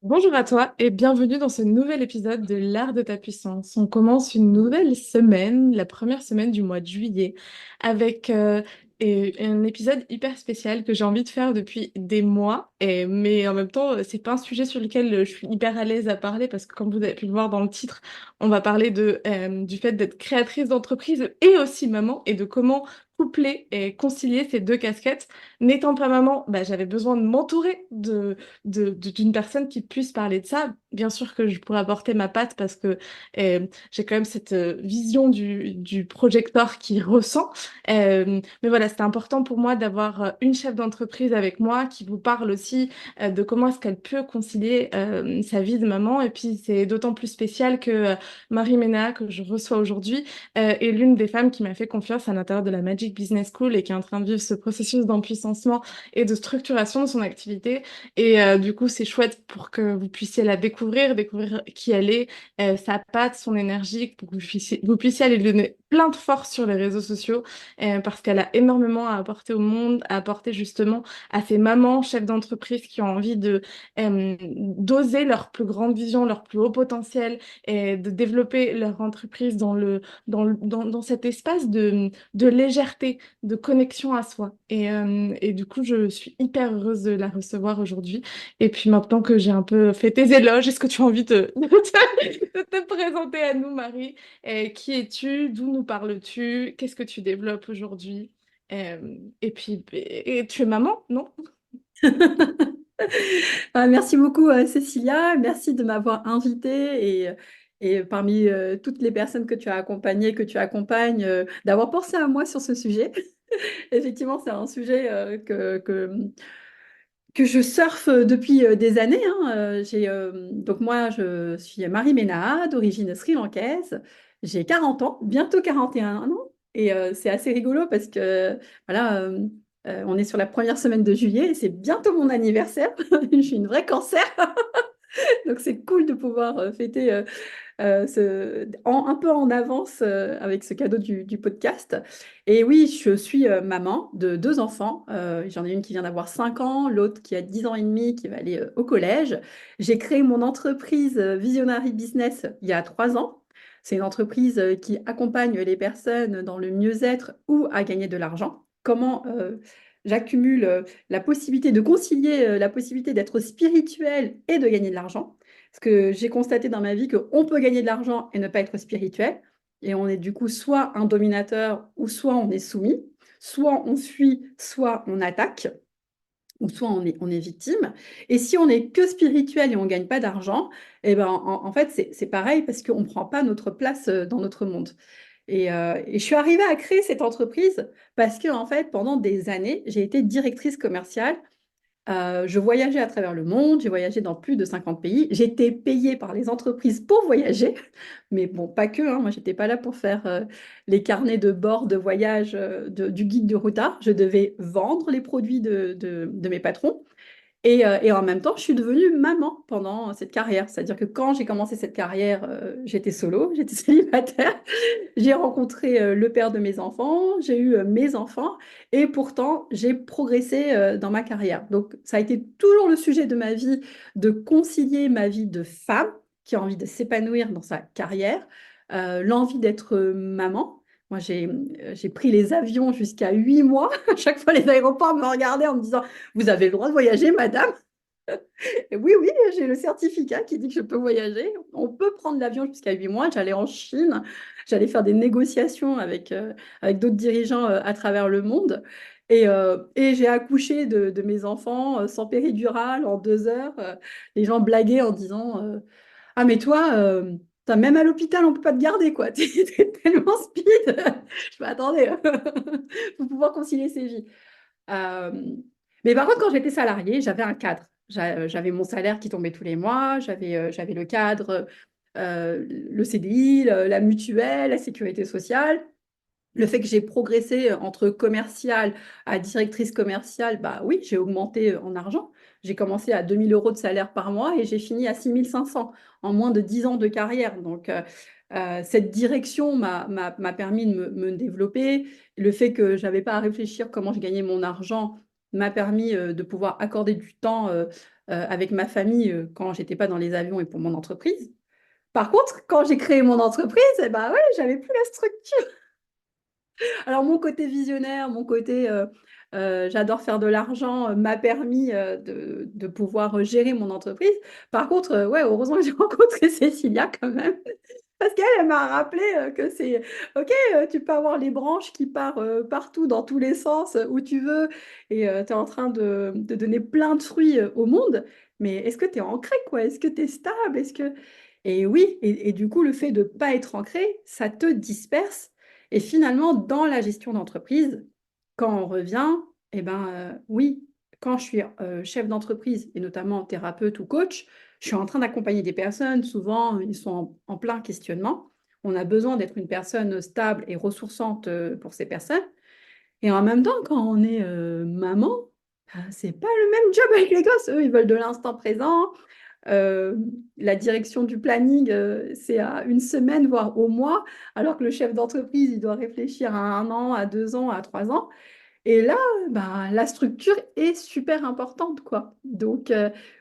Bonjour à toi et bienvenue dans ce nouvel épisode de l'Art de ta puissance. On commence une nouvelle semaine, la première semaine du mois de juillet, avec un épisode hyper spécial que j'ai envie de faire depuis des mois. Mais en même temps, c'est pas un sujet sur lequel je suis hyper à l'aise à parler parce que comme vous avez pu le voir dans le titre, on va parler du fait d'être créatrice d'entreprise et aussi maman et de comment coupler et concilier ces deux casquettes. N'étant pas maman, bah, j'avais besoin de m'entourer d'une personne qui puisse parler de ça. Bien sûr que je pourrais apporter ma patte parce que j'ai quand même cette vision du projecteur qui ressent. Mais voilà, c'était important pour moi d'avoir une chef d'entreprise avec moi qui vous parle aussi de comment est-ce qu'elle peut concilier sa vie de maman. Et puis c'est d'autant plus spécial que Marie Ménard, que je reçois aujourd'hui, est l'une des femmes qui m'a fait confiance à l'intérieur de la Magic Business School et qui est en train de vivre ce processus d'empuissancement et de structuration de son activité. Et du coup, c'est chouette pour que vous puissiez la découvrir, découvrir qui elle est, sa patte, son énergie, pour que vous puissiez aller lui donner plein de force sur les réseaux sociaux, parce qu'elle a énormément à apporter au monde, à apporter justement à ces mamans, chefs d'entreprise qui ont envie d'oser leur plus grande vision, leur plus haut potentiel, et de développer leur entreprise dans cet espace de légèreté, de connexion à soi. Et du coup, je suis hyper heureuse de la recevoir aujourd'hui. Et puis maintenant que j'ai un peu fait tes éloges, est-ce que tu as envie de te présenter à nous, Marie? Qui es-tu? D'où nous parles-tu? Qu'est-ce que tu développes aujourd'hui? Et puis, tu es maman, non? Merci beaucoup, Cécilia. Merci de m'avoir invitée et parmi toutes les personnes que tu as accompagnées, que tu accompagnes, d'avoir pensé à moi sur ce sujet. Effectivement, c'est un sujet que je surfe depuis des années, hein. Donc moi, je suis Marie Ménard, d'origine sri-lankaise. J'ai 40 ans, bientôt 41 ans. Et c'est assez rigolo parce que voilà, on est sur la première semaine de juillet et c'est bientôt mon anniversaire. Je suis une vraie cancer. Donc c'est cool de pouvoir fêter un peu en avance avec ce cadeau du podcast. Et oui, je suis maman de deux enfants. J'en ai une qui vient d'avoir 5 ans, l'autre qui a 10 ans et demi, qui va aller au collège. J'ai créé mon entreprise Visionary Business il y a 3 ans. C'est une entreprise qui accompagne les personnes dans le mieux-être ou à gagner de l'argent. Comment j'accumule la possibilité de concilier la possibilité d'être spirituel et de gagner de l'argent. Parce que j'ai constaté dans ma vie qu'on peut gagner de l'argent et ne pas être spirituel. Et on est du coup soit un dominateur ou soit on est soumis, soit on fuit, soit on attaque, ou soit on est victime. Et si on n'est que spirituel et on ne gagne pas d'argent, eh ben, en fait, c'est pareil parce qu'on ne prend pas notre place dans notre monde. Et je suis arrivée à créer cette entreprise parce que, en fait, pendant des années, j'ai été directrice commerciale. Je voyageais à travers le monde, j'ai voyagé dans plus de 50 pays. J'étais payée par les entreprises pour voyager, mais bon, pas que, hein. Moi, j'étais pas là pour faire les carnets de bord de voyage du guide du routard. Je devais vendre les produits de mes patrons. Et en même temps, je suis devenue maman pendant cette carrière. C'est-à-dire que quand j'ai commencé cette carrière, j'étais solo, j'étais célibataire. J'ai rencontré le père de mes enfants, j'ai eu mes enfants, et pourtant, j'ai progressé dans ma carrière. Donc, ça a été toujours le sujet de ma vie, de concilier ma vie de femme, qui a envie de s'épanouir dans sa carrière, l'envie d'être maman. Moi, j'ai pris les avions jusqu'à 8 mois. À chaque fois, les aéroports me regardaient en me disant, vous avez le droit de voyager, madame? Et oui, oui, j'ai le certificat qui dit que je peux voyager. On peut prendre l'avion jusqu'à 8 mois. J'allais en Chine, j'allais faire des négociations avec d'autres dirigeants à travers le monde. Et j'ai accouché de mes enfants sans péridurale en 2 heures. Les gens blaguaient en disant ah, mais toi, même à l'hôpital, on ne peut pas te garder, quoi. T'es tellement speed. Je m'attendais. Pour pouvoir concilier ces vies. Euh, mais par contre, quand j'étais salariée, j'avais un cadre. J'avais mon salaire qui tombait tous les mois, j'avais le cadre, le CDI, la mutuelle, la sécurité sociale. Le fait que j'ai progressé entre commercial à directrice commerciale, bah oui, j'ai augmenté en argent. J'ai commencé à 2 000 euros de salaire par mois et j'ai fini à 6 500 en moins de 10 ans de carrière. Donc, cette direction m'a permis de me développer. Le fait que je n'avais pas à réfléchir comment je gagnais mon argent m'a permis de pouvoir accorder du temps avec ma famille quand j'étais pas dans les avions et pour mon entreprise. Par contre, quand j'ai créé mon entreprise, eh ben ouais, j'avais plus la structure. Alors, mon côté visionnaire, mon côté j'adore faire de l'argent m'a permis de pouvoir gérer mon entreprise. Par contre, ouais, heureusement que j'ai rencontré Cécilia quand même. Parce qu'elle elle m'a rappelé que c'est OK, tu peux avoir les branches qui partent partout, dans tous les sens, où tu veux, et tu es en train de donner plein de fruits au monde. Mais est-ce que tu es ancré, quoi? Est-ce que tu es stable? Est-ce que... Et oui, et du coup, le fait de ne pas être ancré, ça te disperse. Et finalement, dans la gestion d'entreprise, quand on revient, eh ben, oui, quand je suis chef d'entreprise, et notamment thérapeute ou coach, je suis en train d'accompagner des personnes, souvent ils sont en plein questionnement. On a besoin d'être une personne stable et ressourçante pour ces personnes. Et en même temps, quand on est maman, c'est pas le même job avec les gosses. Eux, ils veulent de l'instant présent. Euh, la direction du planning, c'est à une semaine, voire au mois, alors que le chef d'entreprise, il doit réfléchir à 1 an, à 2 ans, à 3 ans. Et là, bah, la structure est super importante, quoi. Donc,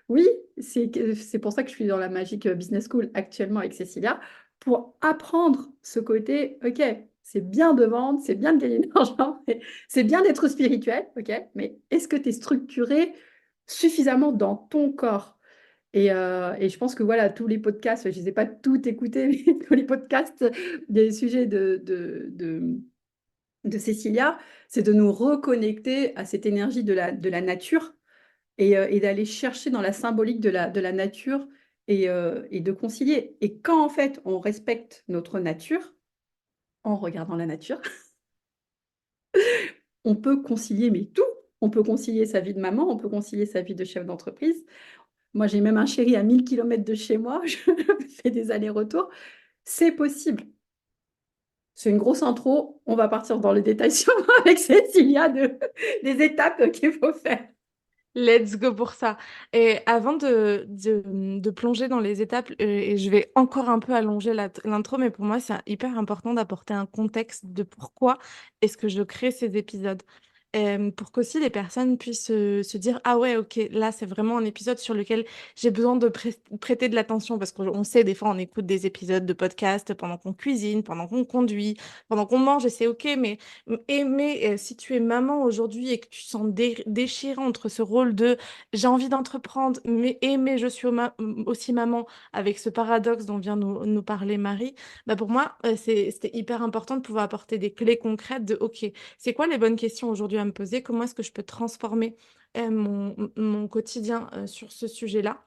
oui, c'est pour ça que je suis dans la Magic Business School actuellement avec Cécilia, pour apprendre ce côté, OK, c'est bien de vendre, c'est bien de gagner de l'argent, mais c'est bien d'être spirituel, OK, mais est-ce que tu es structuré suffisamment dans ton corps? Et je pense que voilà, tous les podcasts, je ne les ai pas tous écoutés, mais tous les podcasts des sujets de Cécilia, c'est de nous reconnecter à cette énergie de la nature et d'aller chercher dans la symbolique de la nature et de concilier. Et quand en fait on respecte notre nature, en regardant la nature, on peut concilier mais tout. On peut concilier sa vie de maman, on peut concilier sa vie de chef d'entreprise. Moi, j'ai même un chéri à 1000 km de chez moi, je fais des allers-retours. C'est possible. C'est une grosse intro. On va partir dans le détail sûrement avec Cécilia des étapes qu'il faut faire. Let's go pour ça. Et avant de plonger dans les étapes, et je vais encore un peu allonger l'intro, mais pour moi, c'est hyper important d'apporter un contexte de pourquoi est-ce que je crée ces épisodes. Pour qu'aussi les personnes puissent se dire, ah ouais, ok, là, c'est vraiment un épisode sur lequel j'ai besoin de prêter de l'attention, parce qu'on sait, des fois, on écoute des épisodes de podcast pendant qu'on cuisine, pendant qu'on conduit, pendant qu'on mange, et c'est ok, mais si tu es maman aujourd'hui et que tu sens déchirant entre ce rôle de j'ai envie d'entreprendre, mais je suis aussi maman, avec ce paradoxe dont vient nous parler Marie, bah pour moi, c'était hyper important de pouvoir apporter des clés concrètes de OK, c'est quoi les bonnes questions aujourd'hui à me poser? Comment est-ce que je peux transformer mon quotidien sur ce sujet-là?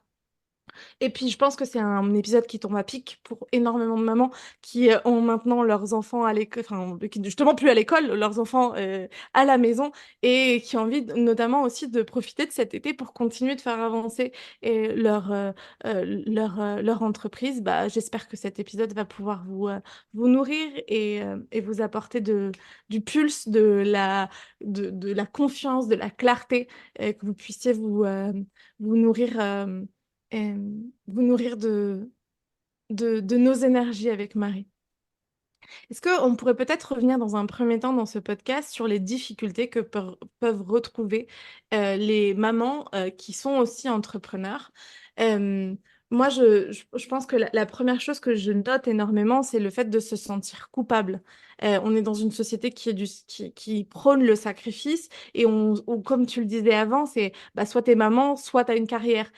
Et puis, je pense que c'est un épisode qui tombe à pic pour énormément de mamans qui ont maintenant leurs enfants à l'école, enfin, qui justement plus à l'école, leurs enfants à la maison et qui ont envie notamment aussi de profiter de cet été pour continuer de faire avancer leur entreprise. Bah, j'espère que cet épisode va pouvoir vous nourrir et vous apporter du pulse, de la confiance, de la clarté, que vous puissiez vous nourrir. Et vous nourrir de nos énergies avec Marie. Est-ce qu'on pourrait peut-être revenir dans un premier temps dans ce podcast sur les difficultés que peuvent retrouver les mamans qui sont aussi entrepreneurs? Euh, Moi, je pense que la première chose que je note énormément, c'est le fait de se sentir coupable. On est dans une société qui prône le sacrifice et comme tu le disais avant, c'est bah, soit t'es maman, soit t'as une carrière,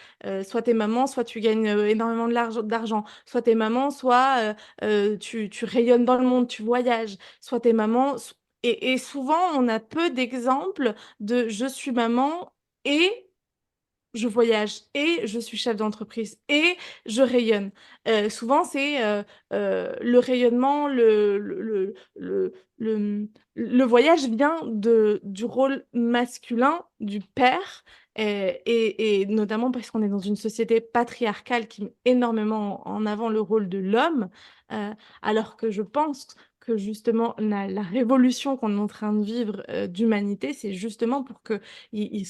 soit t'es maman, soit tu gagnes énormément d'argent, soit t'es maman, soit tu rayonnes dans le monde, tu voyages, soit t'es maman. Et souvent, on a peu d'exemples de je suis maman et je voyage et je suis chef d'entreprise et je rayonne. Souvent, c'est le rayonnement, le voyage vient du rôle masculin du père, et notamment parce qu'on est dans une société patriarcale qui met énormément en avant le rôle de l'homme, euh, alors que je pense que justement la révolution qu'on est en train de vivre d'humanité, c'est justement pour que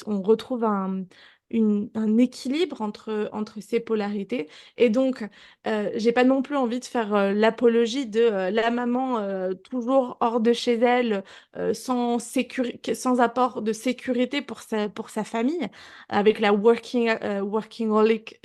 on retrouve un équilibre entre ces polarités. Et donc, j'ai pas non plus envie de faire l'apologie de la maman toujours hors de chez elle, sans apport de sécurité pour sa famille, avec la workaholic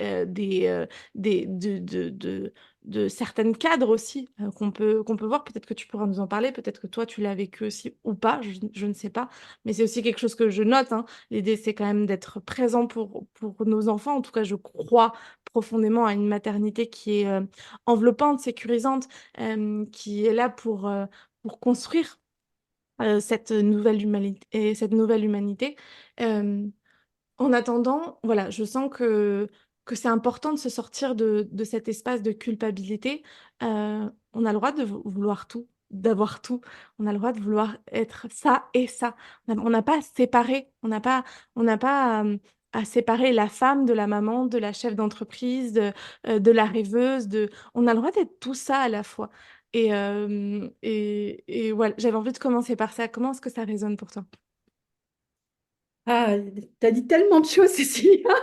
de certaines cadres aussi qu'on peut voir. Peut-être que tu pourras nous en parler, peut-être que toi tu l'as vécu aussi ou pas, je ne sais pas. Mais c'est aussi quelque chose que je note, hein. L'idée, c'est quand même d'être présent pour nos enfants. En tout cas, je crois profondément à une maternité qui est enveloppante, sécurisante, qui est là pour construire cette nouvelle humanité. Euh, En attendant, voilà, je sens que c'est important de se sortir de cet espace de culpabilité. On a le droit de vouloir tout, d'avoir tout. On a le droit de vouloir être ça et ça. On n'a pas à séparer. On n'a pas à séparer la femme de la maman, de la chef d'entreprise, de la rêveuse. On a le droit d'être tout ça à la fois. Et voilà, j'avais envie de commencer par ça. Comment est-ce que ça résonne pour toi? Ah, t'as dit tellement de choses, Cécilia.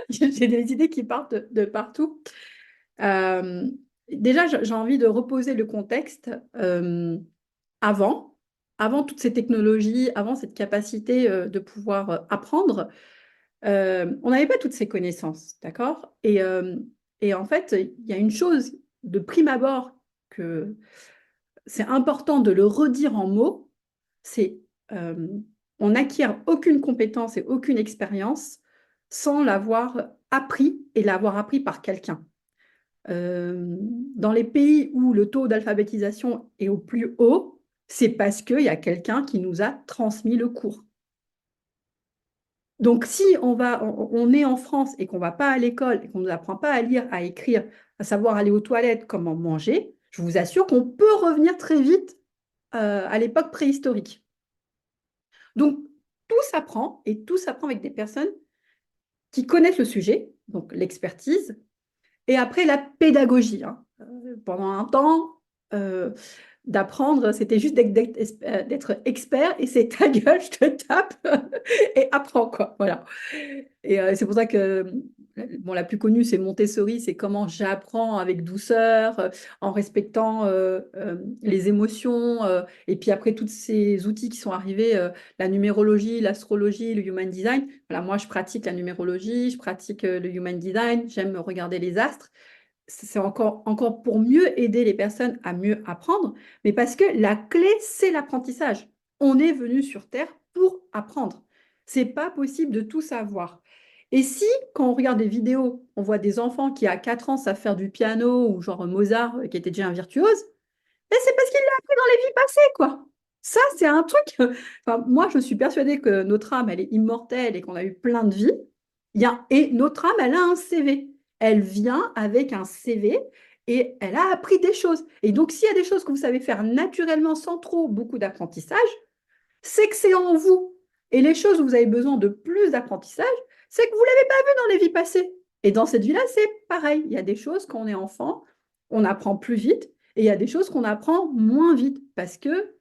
J'ai des idées qui partent de partout. Euh, Déjà, j'ai envie de reposer le contexte avant, avant toutes ces technologies, avant cette capacité de pouvoir apprendre. On n'avait pas toutes ces connaissances, d'accord? Et en fait, il y a une chose de prime abord que c'est important de le redire en mots, c'est euh, on n'acquiert aucune compétence et aucune expérience sans l'avoir appris et l'avoir appris par quelqu'un. Dans les pays où le taux d'alphabétisation est au plus haut, c'est parce qu'il y a quelqu'un qui nous a transmis le cours. Donc, si on est en France et qu'on ne va pas à l'école et qu'on ne nous apprend pas à lire, à écrire, à savoir aller aux toilettes, comment manger, je vous assure qu'on peut revenir très vite à l'époque préhistorique. Donc, tout s'apprend et tout s'apprend avec des personnes qui connaissent le sujet, donc l'expertise, et après la pédagogie, hein. Pendant un temps, euh, d'apprendre, c'était juste d'être expert et c'est ta gueule, je te tape et apprends quoi. Voilà. Et c'est pour ça que bon, la plus connue, c'est Montessori, c'est comment j'apprends avec douceur, en respectant les émotions. Et puis après, tous ces outils qui sont arrivés, la numérologie, l'astrologie, le human design. Voilà, moi, je pratique la numérologie, je pratique le human design, j'aime regarder les astres. C'est encore pour mieux aider les personnes à mieux apprendre, mais parce que la clé, c'est l'apprentissage. On est venu sur Terre pour apprendre. C'est pas possible de tout savoir. Et si, quand on regarde des vidéos, on voit des enfants qui, à 4 ans, savent faire du piano, ou genre Mozart, qui était déjà un virtuose, ben c'est parce qu'il l'a appris dans les vies passées, quoi. Ça, c'est un truc. Enfin, moi, je suis persuadée que notre âme, elle est immortelle et qu'on a eu plein de vies. Et notre âme, elle a un CV. Elle vient avec un CV et elle a appris des choses. Et donc, s'il y a des choses que vous savez faire naturellement sans trop beaucoup d'apprentissage, c'est que c'est en vous. Et les choses où vous avez besoin de plus d'apprentissage, c'est que vous ne l'avez pas vu dans les vies passées. Et dans cette vie-là, c'est pareil. Il y a des choses quand on est enfant, on apprend plus vite, et il y a des choses qu'on apprend moins vite parce que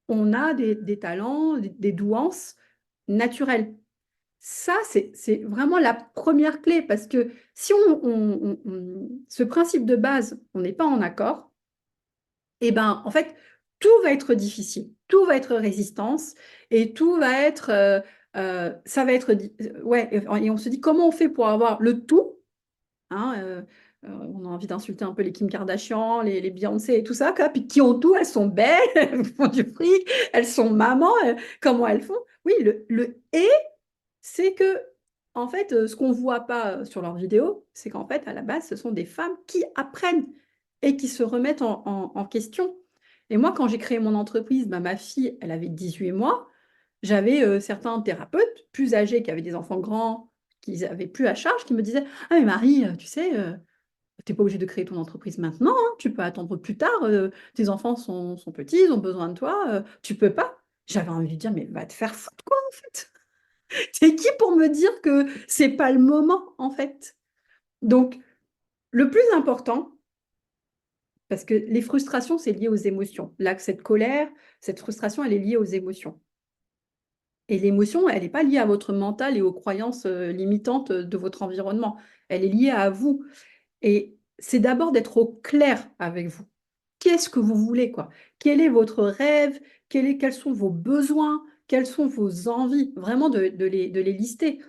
on a des talents, des douances naturelles. Ça, c'est vraiment la première clé parce que si ce principe de base, on n'est pas en accord, et ben en fait, tout va être difficile, tout va être résistance et tout va être, ça va être, ouais, et on se dit comment on fait pour avoir le tout, hein, on a envie d'insulter un peu les Kim Kardashian, les Beyoncé et tout ça, quoi, puis qui ont tout, elles sont belles, elles font du fric, elles sont mamans, comment elles font? Oui, le c'est que, en fait, ce qu'on ne voit pas sur leurs vidéos, c'est qu'en fait, à la base, ce sont des femmes qui apprennent et qui se remettent en question. Et moi, quand j'ai créé mon entreprise, bah, ma fille, elle avait 18 mois. J'avais certains thérapeutes plus âgés qui avaient des enfants grands, qui n'avaient plus à charge, qui me disaient: Ah, mais Marie, tu sais, tu n'es pas obligée de créer ton entreprise maintenant, hein, tu peux attendre plus tard. Tes enfants sont petits, ils ont besoin de toi, tu peux pas. J'avais envie de dire: Mais va te faire foutre, quoi, en fait. T'es qui pour me dire que c'est pas le moment, en fait? Donc, le plus important, parce que les frustrations, c'est lié aux émotions. Là, cette colère, cette frustration, elle est liée aux émotions. Et l'émotion, elle n'est pas liée à votre mental et aux croyances limitantes de votre environnement. Elle est liée à vous. Et c'est d'abord d'être au clair avec vous. Qu'est-ce que vous voulez, quoi? Quel est votre rêve? Quels sont vos besoins? Quelles sont vos envies? Vraiment de les lister.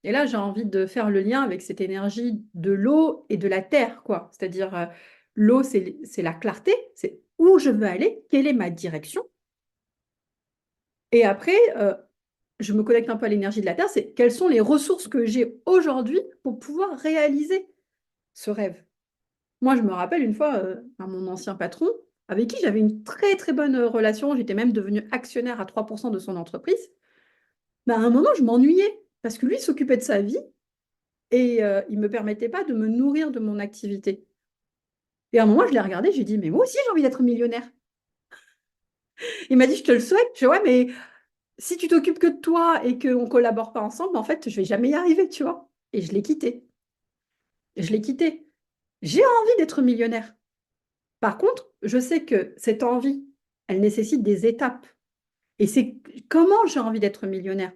Et là, j'ai envie de faire le lien avec cette énergie de l'eau et de la terre, quoi. C'est-à-dire, l'eau, c'est la clarté, c'est où je veux aller, quelle est ma direction. Et après, je me connecte un peu à l'énergie de la terre, c'est quelles sont les ressources que j'ai aujourd'hui pour pouvoir réaliser ce rêve. Moi, je me rappelle une fois, à mon ancien patron, avec qui j'avais une très très bonne relation, j'étais même devenue actionnaire à 3% de son entreprise. Mais à un moment, je m'ennuyais parce que lui il s'occupait de sa vie et il ne me permettait pas de me nourrir de mon activité. Et à un moment, je l'ai regardé, j'ai dit, mais moi aussi, j'ai envie d'être millionnaire. Il m'a dit, je te le souhaite. Je dis, ouais, mais si tu t'occupes que de toi et qu'on ne collabore pas ensemble, en fait, je vais jamais y arriver, tu vois. Et je l'ai quitté. Je l'ai quitté. J'ai envie d'être millionnaire. Par contre, je sais que cette envie, elle nécessite des étapes. Et c'est comment j'ai envie d'être millionnaire?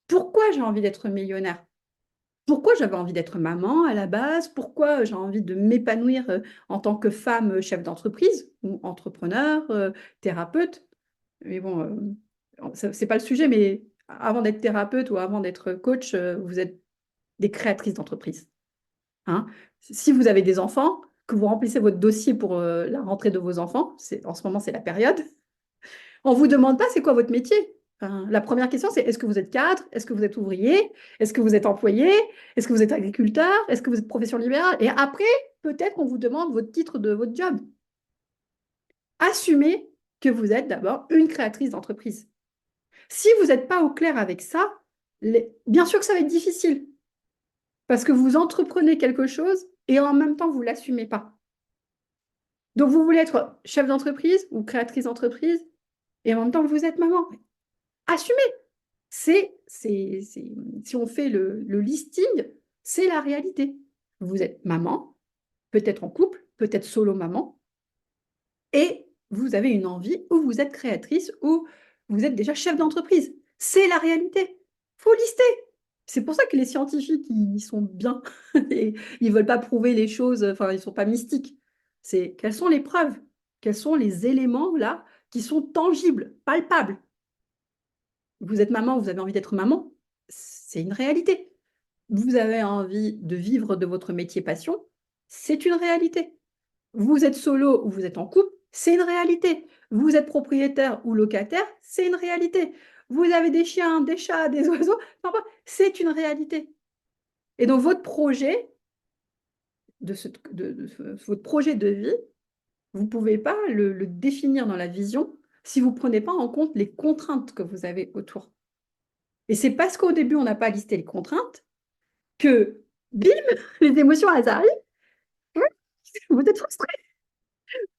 Pourquoi j'ai envie d'être millionnaire? Pourquoi j'avais envie d'être maman à la base? Pourquoi j'ai envie de m'épanouir en tant que femme chef d'entreprise ou entrepreneur, thérapeute? Mais bon, c'est pas le sujet, mais avant d'être thérapeute ou avant d'être coach, vous êtes des créatrices d'entreprise. Hein. Si vous avez des enfants, que vous remplissez votre dossier pour la rentrée de vos enfants, en ce moment c'est la période, on ne vous demande pas c'est quoi votre métier. Enfin, la première question, c'est est-ce que vous êtes cadre? Est-ce que vous êtes ouvrier? Est-ce que vous êtes employé? Est-ce que vous êtes agriculteur? Est-ce que vous êtes profession libérale? Et après, peut-être qu'on vous demande votre titre de votre job. Assumez que vous êtes d'abord une créatrice d'entreprise. Si vous n'êtes pas au clair avec ça, bien sûr que ça va être difficile parce que vous entreprenez quelque chose et en même temps, vous ne l'assumez pas. Donc, vous voulez être chef d'entreprise ou créatrice d'entreprise et en même temps, vous êtes maman. Assumez. Si on fait le listing, c'est la réalité. Vous êtes maman, peut-être en couple, peut-être solo maman, et vous avez une envie ou vous êtes créatrice ou vous êtes déjà chef d'entreprise. C'est la réalité. Faut lister. C'est pour ça que les scientifiques, ils sont bien. Et ils ne veulent pas prouver les choses, enfin, ils ne sont pas mystiques. C'est quelles sont les preuves? Quels sont les éléments là qui sont tangibles, palpables? Vous êtes maman, vous avez envie d'être maman, c'est une réalité. Vous avez envie de vivre de votre métier passion, c'est une réalité. Vous êtes solo ou vous êtes en couple, c'est une réalité. Vous êtes propriétaire ou locataire, c'est une réalité. Vous avez des chiens, des chats, des oiseaux, c'est une réalité. Et donc votre projet votre projet de vie, vous ne pouvez pas le définir dans la vision si vous ne prenez pas en compte les contraintes que vous avez autour. Et c'est parce qu'au début, on n'a pas listé les contraintes que, bim, les émotions, elles arrivent. Vous êtes frustré,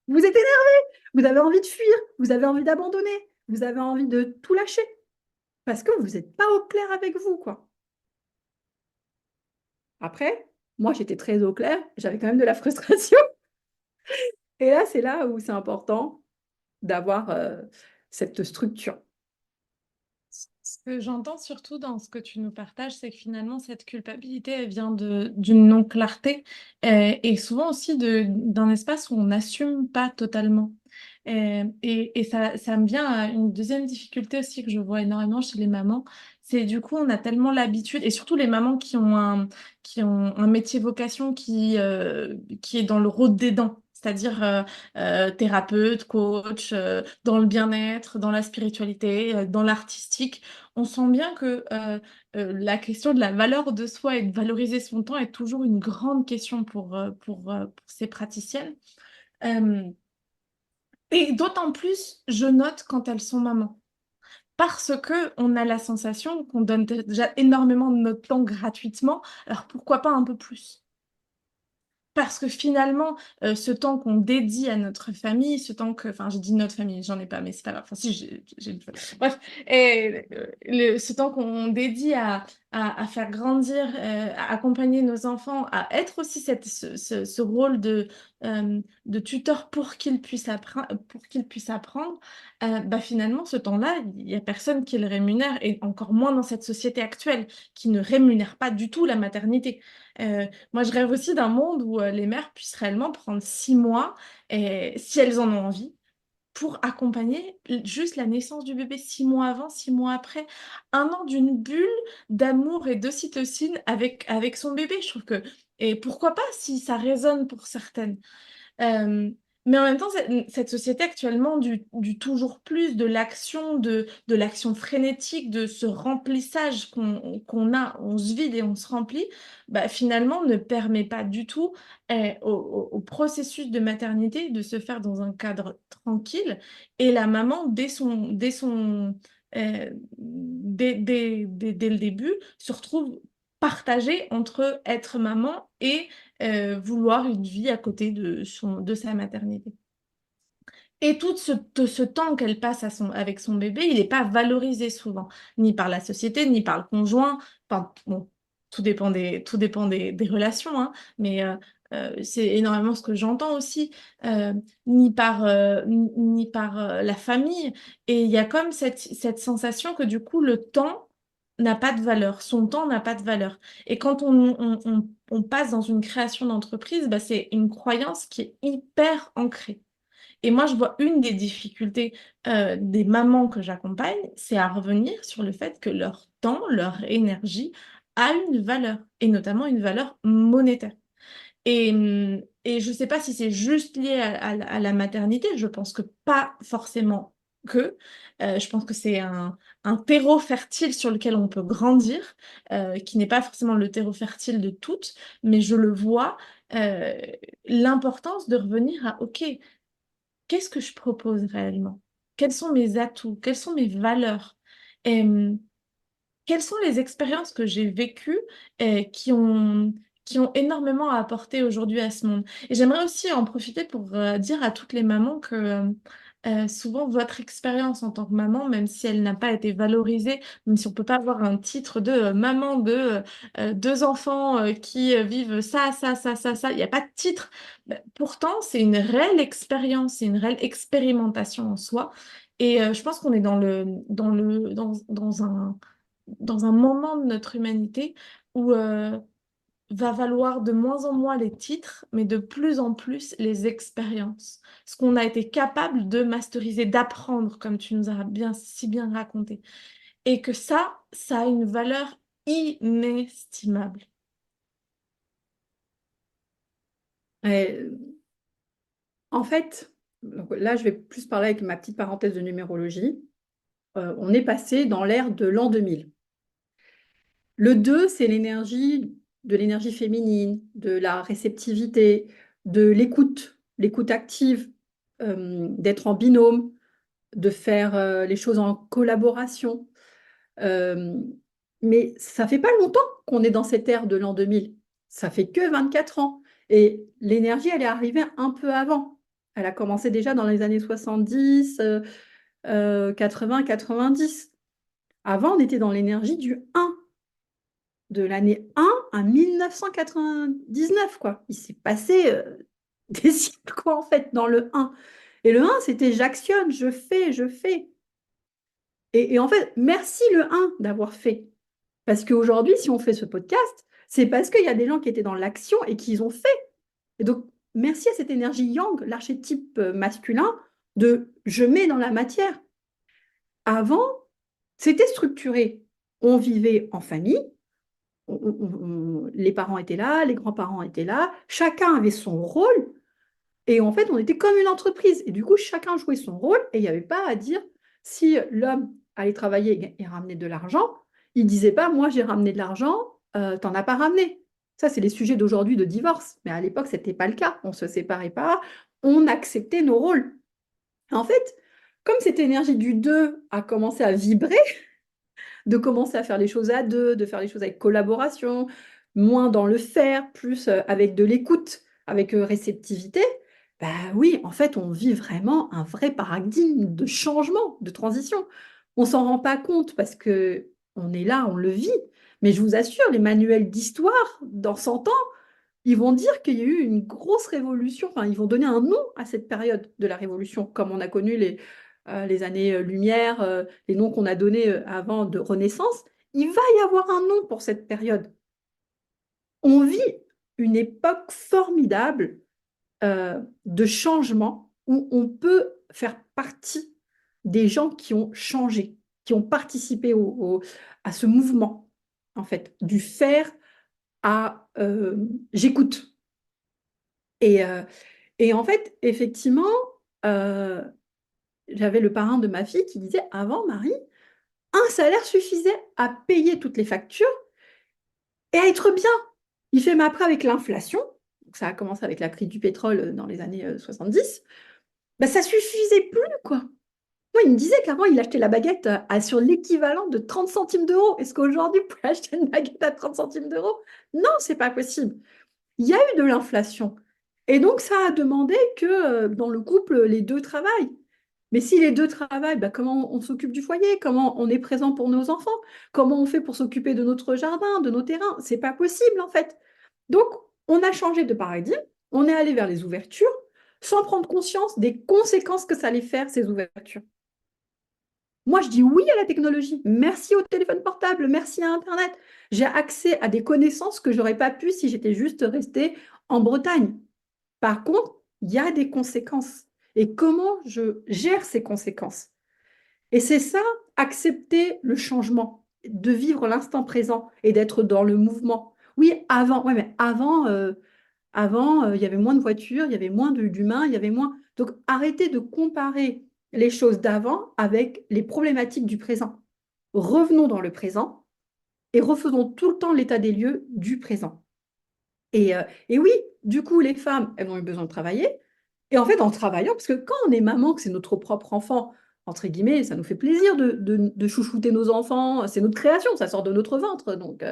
vous êtes énervé, vous avez envie de fuir, vous avez envie d'abandonner, vous avez envie de tout lâcher. Parce que vous n'êtes pas au clair avec vous, quoi. Après, moi, j'étais très au clair, j'avais quand même de la frustration. Et là, c'est là où c'est important d'avoir cette structure. Ce que j'entends surtout dans ce que tu nous partages, c'est que finalement, cette culpabilité, elle vient d'une non-clarté et souvent aussi d'un espace où on n'assume pas totalement. Et ça me vient à une deuxième difficulté aussi que je vois énormément chez les mamans. C'est du coup, on a tellement l'habitude, et surtout les mamans qui ont un métier vocation qui est dans le rôle d'aidant. C'est-à-dire thérapeute, coach, dans le bien-être, dans la spiritualité, dans l'artistique. On sent bien que la question de la valeur de soi et de valoriser son temps est toujours une grande question pour ces praticiennes. Euh, et d'autant plus, je note quand elles sont mamans. Parce que on a la sensation qu'on donne déjà énormément de notre temps gratuitement, alors pourquoi pas un peu plus? Parce que finalement, ce temps qu'on dédie à notre famille, ce temps que, enfin, j'ai dit notre famille, j'en ai pas, mais c'est pas grave. Enfin, si, j'ai une famille. Bref, et ce temps qu'on dédie à faire grandir, à accompagner nos enfants, à être aussi ce rôle de tuteur pour qu'ils puissent apprendre, bah finalement, ce temps-là, il n'y a personne qui le rémunère, et encore moins dans cette société actuelle qui ne rémunère pas du tout la maternité. Moi, je rêve aussi d'un monde où les mères puissent réellement prendre 6 mois, et, si elles en ont envie, pour accompagner juste la naissance du bébé 6 mois avant, 6 mois après, un an d'une bulle d'amour et d'ocytocine avec son bébé. Je trouve que, et pourquoi pas si ça résonne pour certaines. Euh, mais en même temps, cette société actuellement du toujours plus, de l'action frénétique, de ce remplissage qu'on a, on se vide et on se remplit, bah, finalement ne permet pas du tout au processus de maternité de se faire dans un cadre tranquille. Et la maman, dès le début, se retrouve partagée entre être maman et vouloir une vie à côté de sa maternité. Et tout ce temps qu'elle passe avec son bébé, il n'est pas valorisé souvent, ni par la société, ni par le conjoint. Enfin, bon, tout dépend des relations, hein, mais c'est énormément ce que j'entends aussi, ni par la famille. Et il y a comme cette sensation que du coup, le temps n'a pas de valeur, son temps n'a pas de valeur. Et quand on passe dans une création d'entreprise, bah, c'est une croyance qui est hyper ancrée. Et moi, je vois une des difficultés des mamans que j'accompagne, c'est à revenir sur le fait que leur temps, leur énergie a une valeur, et notamment une valeur monétaire. Et je ne sais pas si c'est juste lié à la maternité, je pense que pas forcément que. Je pense que c'est un terreau fertile sur lequel on peut grandir, qui n'est pas forcément le terreau fertile de toutes, mais je le vois, euh, l'importance de revenir à, OK, qu'est-ce que je propose réellement? Quels sont mes atouts? Quelles sont mes valeurs? Et, quelles sont les expériences que j'ai vécues qui ont énormément à apporter aujourd'hui à ce monde? Et j'aimerais aussi en profiter pour dire à toutes les mamans que souvent votre expérience en tant que maman, même si elle n'a pas été valorisée, même si on ne peut pas avoir un titre de maman de 2 enfants qui vivent ça, ça, ça, ça, il n'y a pas de titre. Pourtant, c'est une réelle expérience, c'est une réelle expérimentation en soi. Et je pense qu'on est dans un moment de notre humanité où va valoir de moins en moins les titres, mais de plus en plus les expériences. Ce qu'on a été capable de masteriser, d'apprendre, comme tu nous as si bien raconté. Et que ça a une valeur inestimable. Et, en fait, donc là, je vais plus parler avec ma petite parenthèse de numérologie. On est passé dans l'ère de l'an 2000. Le 2, c'est l'énergie féminine, de la réceptivité, de l'écoute active, d'être en binôme, de faire les choses en collaboration. Euh, mais ça fait pas longtemps qu'on est dans cette ère de l'an 2000. Ça fait que 24 ans. Et l'énergie, elle est arrivée un peu avant. Elle a commencé déjà dans les années 70, 80, 90. Avant, on était dans l'énergie du 1, de l'année 1 à 1999, quoi. Il s'est passé des siècles, quoi, en fait, dans le 1. Et le 1, c'était j'actionne, je fais, je fais. Et en fait, merci le 1 d'avoir fait. Parce qu'aujourd'hui, si on fait ce podcast, c'est parce qu'il y a des gens qui étaient dans l'action et qui ont fait. Et donc, merci à cette énergie yang, l'archétype masculin, de je mets dans la matière. Avant, c'était structuré. On vivait en famille, les parents étaient là, les grands-parents étaient là, chacun avait son rôle. Et en fait, on était comme une entreprise. Et du coup, chacun jouait son rôle et il n'y avait pas à dire si l'homme allait travailler et ramener de l'argent, il ne disait pas, moi j'ai ramené de l'argent, t'en as pas ramené. Ça, c'est les sujets d'aujourd'hui de divorce. Mais à l'époque, ce n'était pas le cas. On ne se séparait pas, on acceptait nos rôles. En fait, comme cette énergie du 2 a commencé à vibrer, de commencer à faire les choses à deux, de faire les choses avec collaboration, moins dans le faire, plus avec de l'écoute, avec réceptivité, bah oui, en fait, on vit vraiment un vrai paradigme de changement, de transition. On s'en rend pas compte parce que on est là, on le vit, Mais je vous assure, les manuels d'histoire, dans 100 ans, ils vont dire qu'il y a eu une grosse révolution, enfin, ils vont donner un nom à cette période de la révolution, comme on a connu les années Lumière, les noms qu'on a donnés avant de Renaissance. Il va y avoir un nom pour cette période. On vit une époque formidable de changement où on peut faire partie des gens qui ont changé, qui ont participé à ce mouvement, en fait, du faire à j'écoute. Et, euh, et en fait, effectivement, euh, j'avais le parrain de ma fille qui disait, avant, Marie, un salaire suffisait à payer toutes les factures et à être bien. Il fait, mais après, avec l'inflation, donc ça a commencé avec la crise du pétrole dans les années 70, bah, ça suffisait plus, quoi. Moi, il me disait qu'avant, il achetait la baguette sur l'équivalent de 30 centimes d'euros. Est-ce qu'aujourd'hui, vous pouvez acheter une baguette à 30 centimes d'euros? Non, c'est pas possible. Il y a eu de l'inflation. Et donc, ça a demandé que dans le couple, les deux travaillent. Mais si les deux travaillent, bah, comment on s'occupe du foyer? Comment on est présent pour nos enfants? Comment on fait pour s'occuper de notre jardin, de nos terrains? C'est pas possible, en fait. Donc, on a changé de paradigme. On est allé vers les ouvertures sans prendre conscience des conséquences que ça allait faire, ces ouvertures. Moi, je dis oui à la technologie. Merci au téléphone portable, merci à Internet. J'ai accès à des connaissances que j'aurais pas pu si j'étais juste restée en Bretagne. Par contre, il y a des conséquences. Et comment je gère ces conséquences? Et c'est ça, accepter le changement, de vivre l'instant présent et d'être dans le mouvement. Oui, avant, ouais, mais avant, il y avait moins de voitures, il y avait moins d'humains, il y avait moins. Donc, arrêtez de comparer les choses d'avant avec les problématiques du présent. Revenons dans le présent et refaisons tout le temps l'état des lieux du présent. Et oui, du coup, les femmes, elles ont eu besoin de travailler. Et en fait, en travaillant, parce que quand on est maman, que c'est notre propre enfant, entre guillemets, ça nous fait plaisir de chouchouter nos enfants, c'est notre création, ça sort de notre ventre. Donc,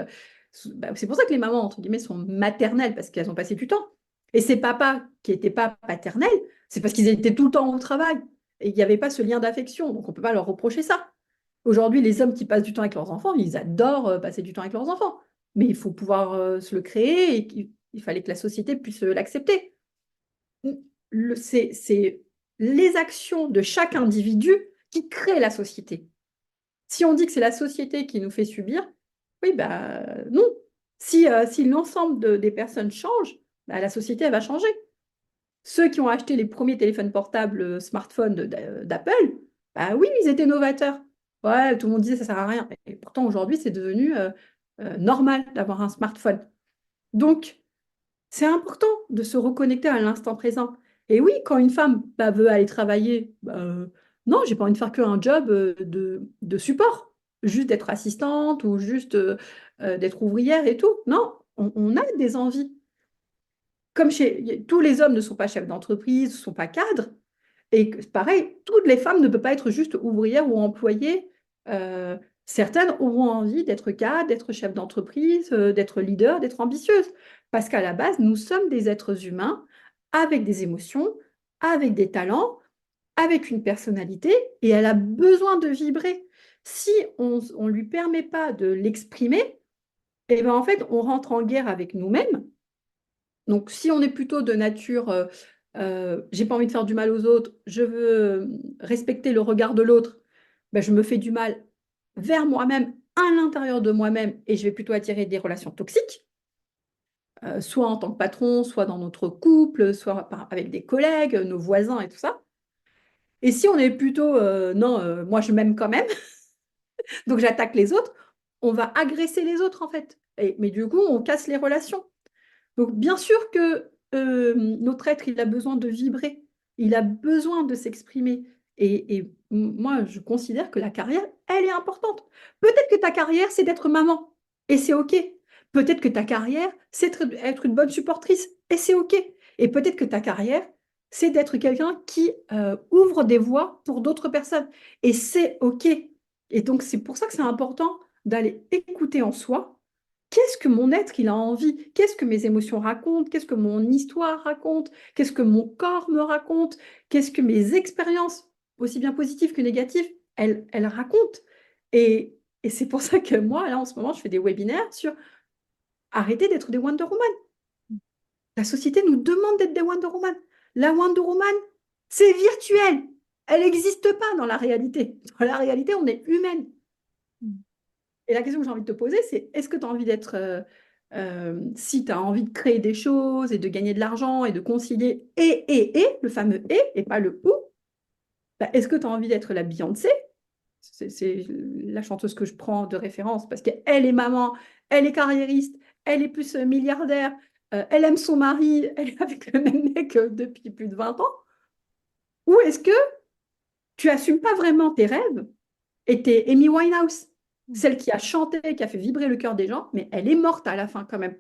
bah, c'est pour ça que les mamans, entre guillemets, sont maternelles, parce qu'elles ont passé du temps. Et ces papas qui n'étaient pas paternels, c'est parce qu'ils étaient tout le temps au travail. Et il n'y avait pas ce lien d'affection, donc on ne peut pas leur reprocher ça. Aujourd'hui, les hommes qui passent du temps avec leurs enfants, ils adorent passer du temps avec leurs enfants. Mais il faut pouvoir se le créer et il fallait que la société puisse l'accepter. C'est les actions de chaque individu qui créent la société. Si on dit que c'est la société qui nous fait subir, oui, bah non. Si l'ensemble des personnes changent, bah, la société elle va changer. Ceux qui ont acheté les premiers téléphones portables smartphones d'Apple, bah oui, ils étaient novateurs. Ouais, tout le monde disait ça sert à rien. Et pourtant, aujourd'hui, c'est devenu normal d'avoir un smartphone. Donc, c'est important de se reconnecter à l'instant présent. Et oui, quand une femme bah, veut aller travailler, bah, non, j'ai pas envie de faire qu'un job de support, juste d'être assistante ou juste d'être ouvrière et tout. Non, on a des envies. Comme tous les hommes ne sont pas chefs d'entreprise, ne sont pas cadres, et pareil, toutes les femmes ne peuvent pas être juste ouvrières ou employées. Euh, Certaines auront envie d'être cadres, d'être chefs d'entreprise, d'être leaders, d'être ambitieuses. Parce qu'à la base, nous sommes des êtres humains avec des émotions, avec des talents, avec une personnalité, et elle a besoin de vibrer. Si on ne lui permet pas de l'exprimer, eh ben en fait, on rentre en guerre avec nous-mêmes. Donc, si on est plutôt de nature, j'ai pas envie de faire du mal aux autres, je veux respecter le regard de l'autre, ben, je me fais du mal vers moi-même, à l'intérieur de moi-même, et je vais plutôt attirer des relations toxiques, soit en tant que patron, soit dans notre couple, soit avec des collègues, nos voisins et tout ça. Et si on est plutôt, non, moi je m'aime quand même, donc j'attaque les autres, on va agresser les autres en fait. Mais du coup, on casse les relations. Donc, bien sûr que notre être, il a besoin de vibrer, il a besoin de s'exprimer. Et moi, je considère que la carrière, elle est importante. Peut-être que ta carrière, c'est d'être maman, et c'est OK. Peut-être que ta carrière, c'est être une bonne supportrice, et c'est OK. Et peut-être que ta carrière, c'est d'être quelqu'un qui ouvre des voies pour d'autres personnes, et c'est OK. Et donc, c'est pour ça que c'est important d'aller écouter en soi qu'est-ce que mon être il a envie? Qu'est-ce que mes émotions racontent? Qu'est-ce que mon histoire raconte? Qu'est-ce que mon corps me raconte? Qu'est-ce que mes expériences, aussi bien positives que négatives, elles racontent? Et Et c'est pour ça que moi, là, en ce moment, je fais des webinaires sur arrêter d'être des Wonder Woman. La société nous demande d'être des Wonder Woman. La Wonder Woman, c'est virtuel. Elle n'existe pas dans la réalité. Dans la réalité, on est humaine. Et la question que j'ai envie de te poser, c'est est-ce que tu as envie d'être, si tu as envie de créer des choses et de gagner de l'argent et de concilier le fameux et pas le ou, bah, est-ce que tu as envie d'être la Beyoncé? C'est la chanteuse que je prends de référence parce qu'elle est maman, elle est carriériste, elle est plus milliardaire, elle aime son mari, elle est avec le même mec depuis plus de 20 ans. Ou est-ce que tu assumes pas vraiment tes rêves et t'es Amy Winehouse, celle qui a chanté, qui a fait vibrer le cœur des gens, mais elle est morte à la fin quand même.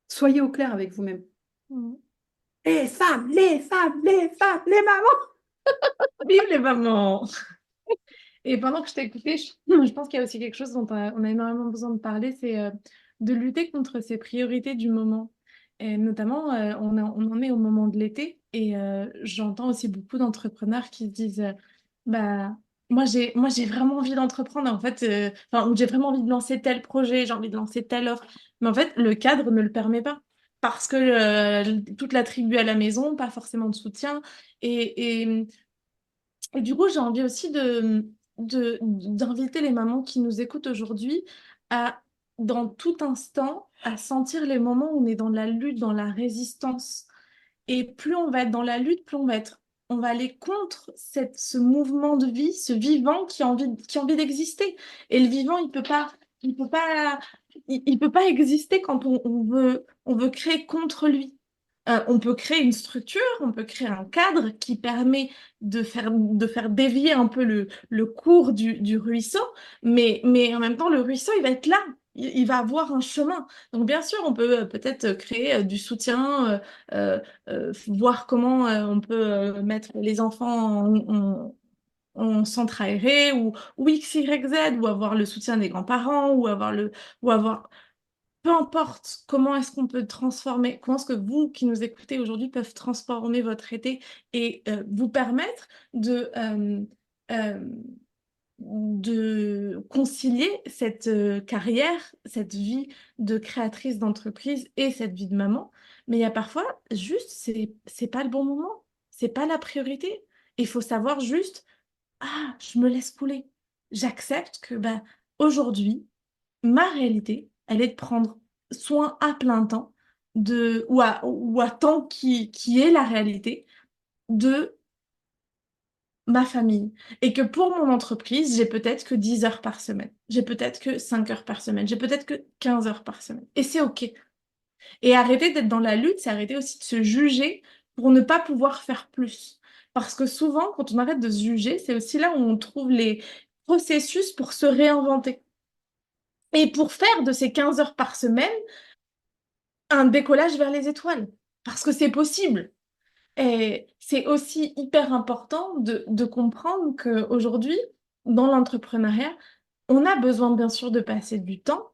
Soyez au clair avec vous-même. Mm. Les femmes, les femmes, les femmes, les mamans. Vive les mamans! Et pendant que je t'ai écouté, je pense qu'il y a aussi quelque chose dont on a énormément besoin de parler, c'est de lutter contre ces priorités du moment. Et notamment, on en est au moment de l'été et j'entends aussi beaucoup d'entrepreneurs qui se disent bah, moi, j'ai vraiment envie d'entreprendre, en fait, enfin, ou j'ai vraiment envie de lancer tel projet, j'ai envie de lancer telle offre. Mais en fait, le cadre ne le permet pas. Parce que toute la tribu à la maison, pas forcément de soutien. Et, et du coup, j'ai envie aussi d'inviter les mamans qui nous écoutent aujourd'hui à, dans tout instant, à sentir les moments où on est dans la lutte, dans la résistance. Et plus on va être dans la lutte, plus on va aller contre ce mouvement de vie, ce vivant qui a envie d'exister. Et le vivant, il peut pas, il peut pas exister quand on veut créer contre lui. On peut créer une structure, on peut créer un cadre qui permet de faire dévier un peu le cours du ruisseau, mais en même temps, le ruisseau, il va être là, il va avoir un chemin. Donc, bien sûr, on peut peut-être créer du soutien, voir comment on peut mettre les enfants en centre aéré ou X, Y, Z, ou avoir le soutien des grands-parents, ou avoir peu importe comment est-ce qu'on peut transformer, comment est-ce que vous qui nous écoutez aujourd'hui peuvent transformer votre été et vous permettre euh, de concilier cette carrière, cette vie de créatrice d'entreprise et cette vie de maman. Mais il y a parfois juste, c'est pas le bon moment, c'est pas la priorité. Il faut savoir juste, ah, je me laisse couler. J'accepte que bah, aujourd'hui, ma réalité, elle est de prendre soin à plein temps ou à temps qui est la réalité de ma famille. Et que pour mon entreprise, j'ai peut-être que 10 heures par semaine. J'ai peut-être que 5 heures par semaine. J'ai peut-être que 15 heures par semaine. Et c'est OK. Et arrêter d'être dans la lutte, c'est arrêter aussi de se juger pour ne pas pouvoir faire plus. Parce que souvent, quand on arrête de se juger, c'est aussi là où on trouve les processus pour se réinventer. Et pour faire de ces 15 heures par semaine un décollage vers les étoiles. Parce que c'est possible. Et c'est aussi hyper important de comprendre qu'aujourd'hui, dans l'entrepreneuriat, on a besoin bien sûr de passer du temps,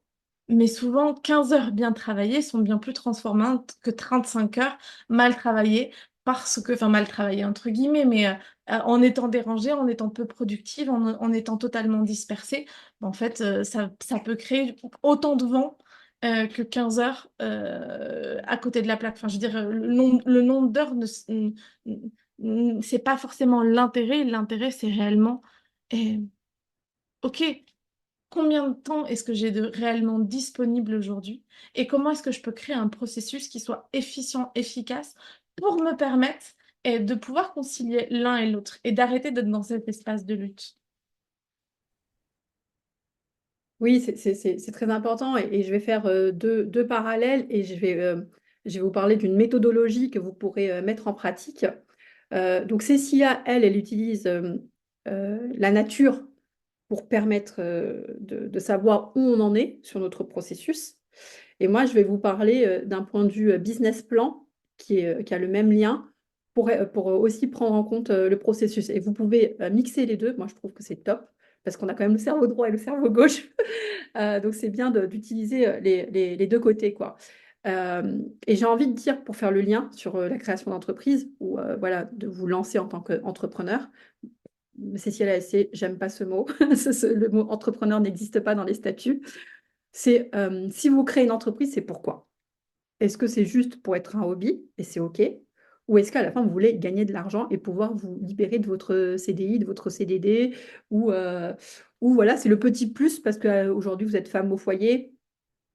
mais souvent 15 heures bien travaillées sont bien plus transformantes que 35 heures mal travaillées, parce que, enfin mal travaillées entre guillemets, mais en étant dérangée, en étant peu productive, en étant totalement dispersée, ben, en fait, ça peut créer autant de vent que 15 heures à côté de la plaque. Enfin, je veux dire, le nombre d'heures, c'est pas forcément l'intérêt. L'intérêt, c'est réellement, eh, OK, combien de temps est-ce que j'ai de réellement disponible aujourd'hui et comment est-ce que je peux créer un processus qui soit efficient, efficace pour me permettre de pouvoir concilier l'un et l'autre et d'arrêter d'être dans cet espace de lutte. Oui, c'est très important et je vais faire deux parallèles et je vais vous parler d'une méthodologie que vous pourrez mettre en pratique. Donc Cécilia, elle utilise la nature pour permettre de savoir où on en est sur notre processus. Et moi, je vais vous parler d'un point de vue business plan qui a le même lien pour aussi prendre en compte le processus. Et vous pouvez mixer les deux. Moi, je trouve que c'est top parce qu'on a quand même le cerveau droit et le cerveau gauche. Donc, c'est bien d'utiliser les deux côtés, quoi. Et j'ai envie de dire, pour faire le lien sur la création d'entreprise ou voilà, de vous lancer en tant qu'entrepreneur, Cécile LLC, j'aime pas ce mot. Le mot entrepreneur n'existe pas dans les statuts. C'est si vous créez une entreprise, c'est pourquoi? Est-ce que c'est juste pour être un hobby et c'est OK? Ou est-ce qu'à la fin, vous voulez gagner de l'argent et pouvoir vous libérer de votre CDI, de votre CDD ou voilà, c'est le petit plus parce qu'aujourd'hui, vous êtes femme au foyer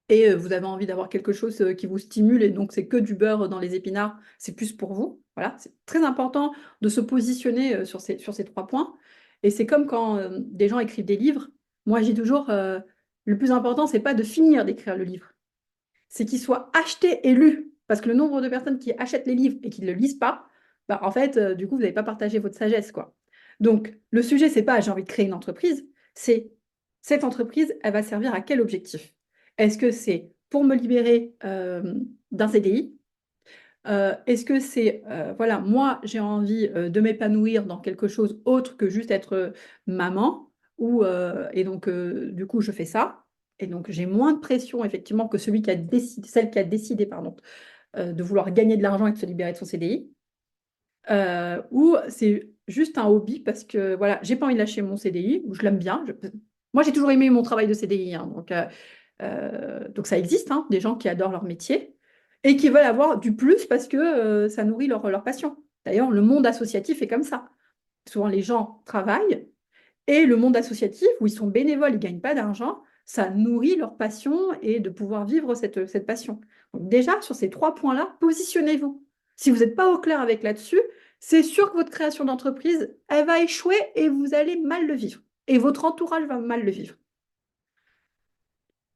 et vous avez envie d'avoir quelque chose qui vous stimule et donc c'est que du beurre dans les épinards, c'est plus pour vous. Voilà, c'est très important de se positionner sur ces trois points. Et c'est comme quand des gens écrivent des livres. Moi, j'ai toujours, le plus important, c'est pas de finir d'écrire le livre, c'est qu'il soit acheté et lu. Parce que le nombre de personnes qui achètent les livres et qui ne le lisent pas, bah, en fait, du coup, vous n'avez pas partagé votre sagesse, quoi. Donc, le sujet, c'est pas j'ai envie de créer une entreprise, c'est cette entreprise, elle va servir à quel objectif? Est-ce que c'est pour me libérer d'un CDI? Est-ce que c'est, voilà, moi, j'ai envie de m'épanouir dans quelque chose autre que juste être maman, et donc, du coup, je fais ça. Et donc, j'ai moins de pression, effectivement, que celui qui a décidé, celle qui a décidé, pardon, de vouloir gagner de l'argent et de se libérer de son CDI. Ou c'est juste un hobby parce que, voilà, j'ai pas envie de lâcher mon CDI, ou je l'aime bien. Moi, j'ai toujours aimé mon travail de CDI, hein, donc ça existe, hein, des gens qui adorent leur métier et qui veulent avoir du plus parce que ça nourrit leur passion. D'ailleurs, le monde associatif est comme ça. Souvent, les gens travaillent et le monde associatif, où ils sont bénévoles, ils ne gagnent pas d'argent, ça nourrit leur passion et de pouvoir vivre cette passion. Donc déjà, sur ces trois points-là, positionnez-vous. Si vous n'êtes pas au clair avec là-dessus, c'est sûr que votre création d'entreprise, elle va échouer et vous allez mal le vivre. Et votre entourage va mal le vivre.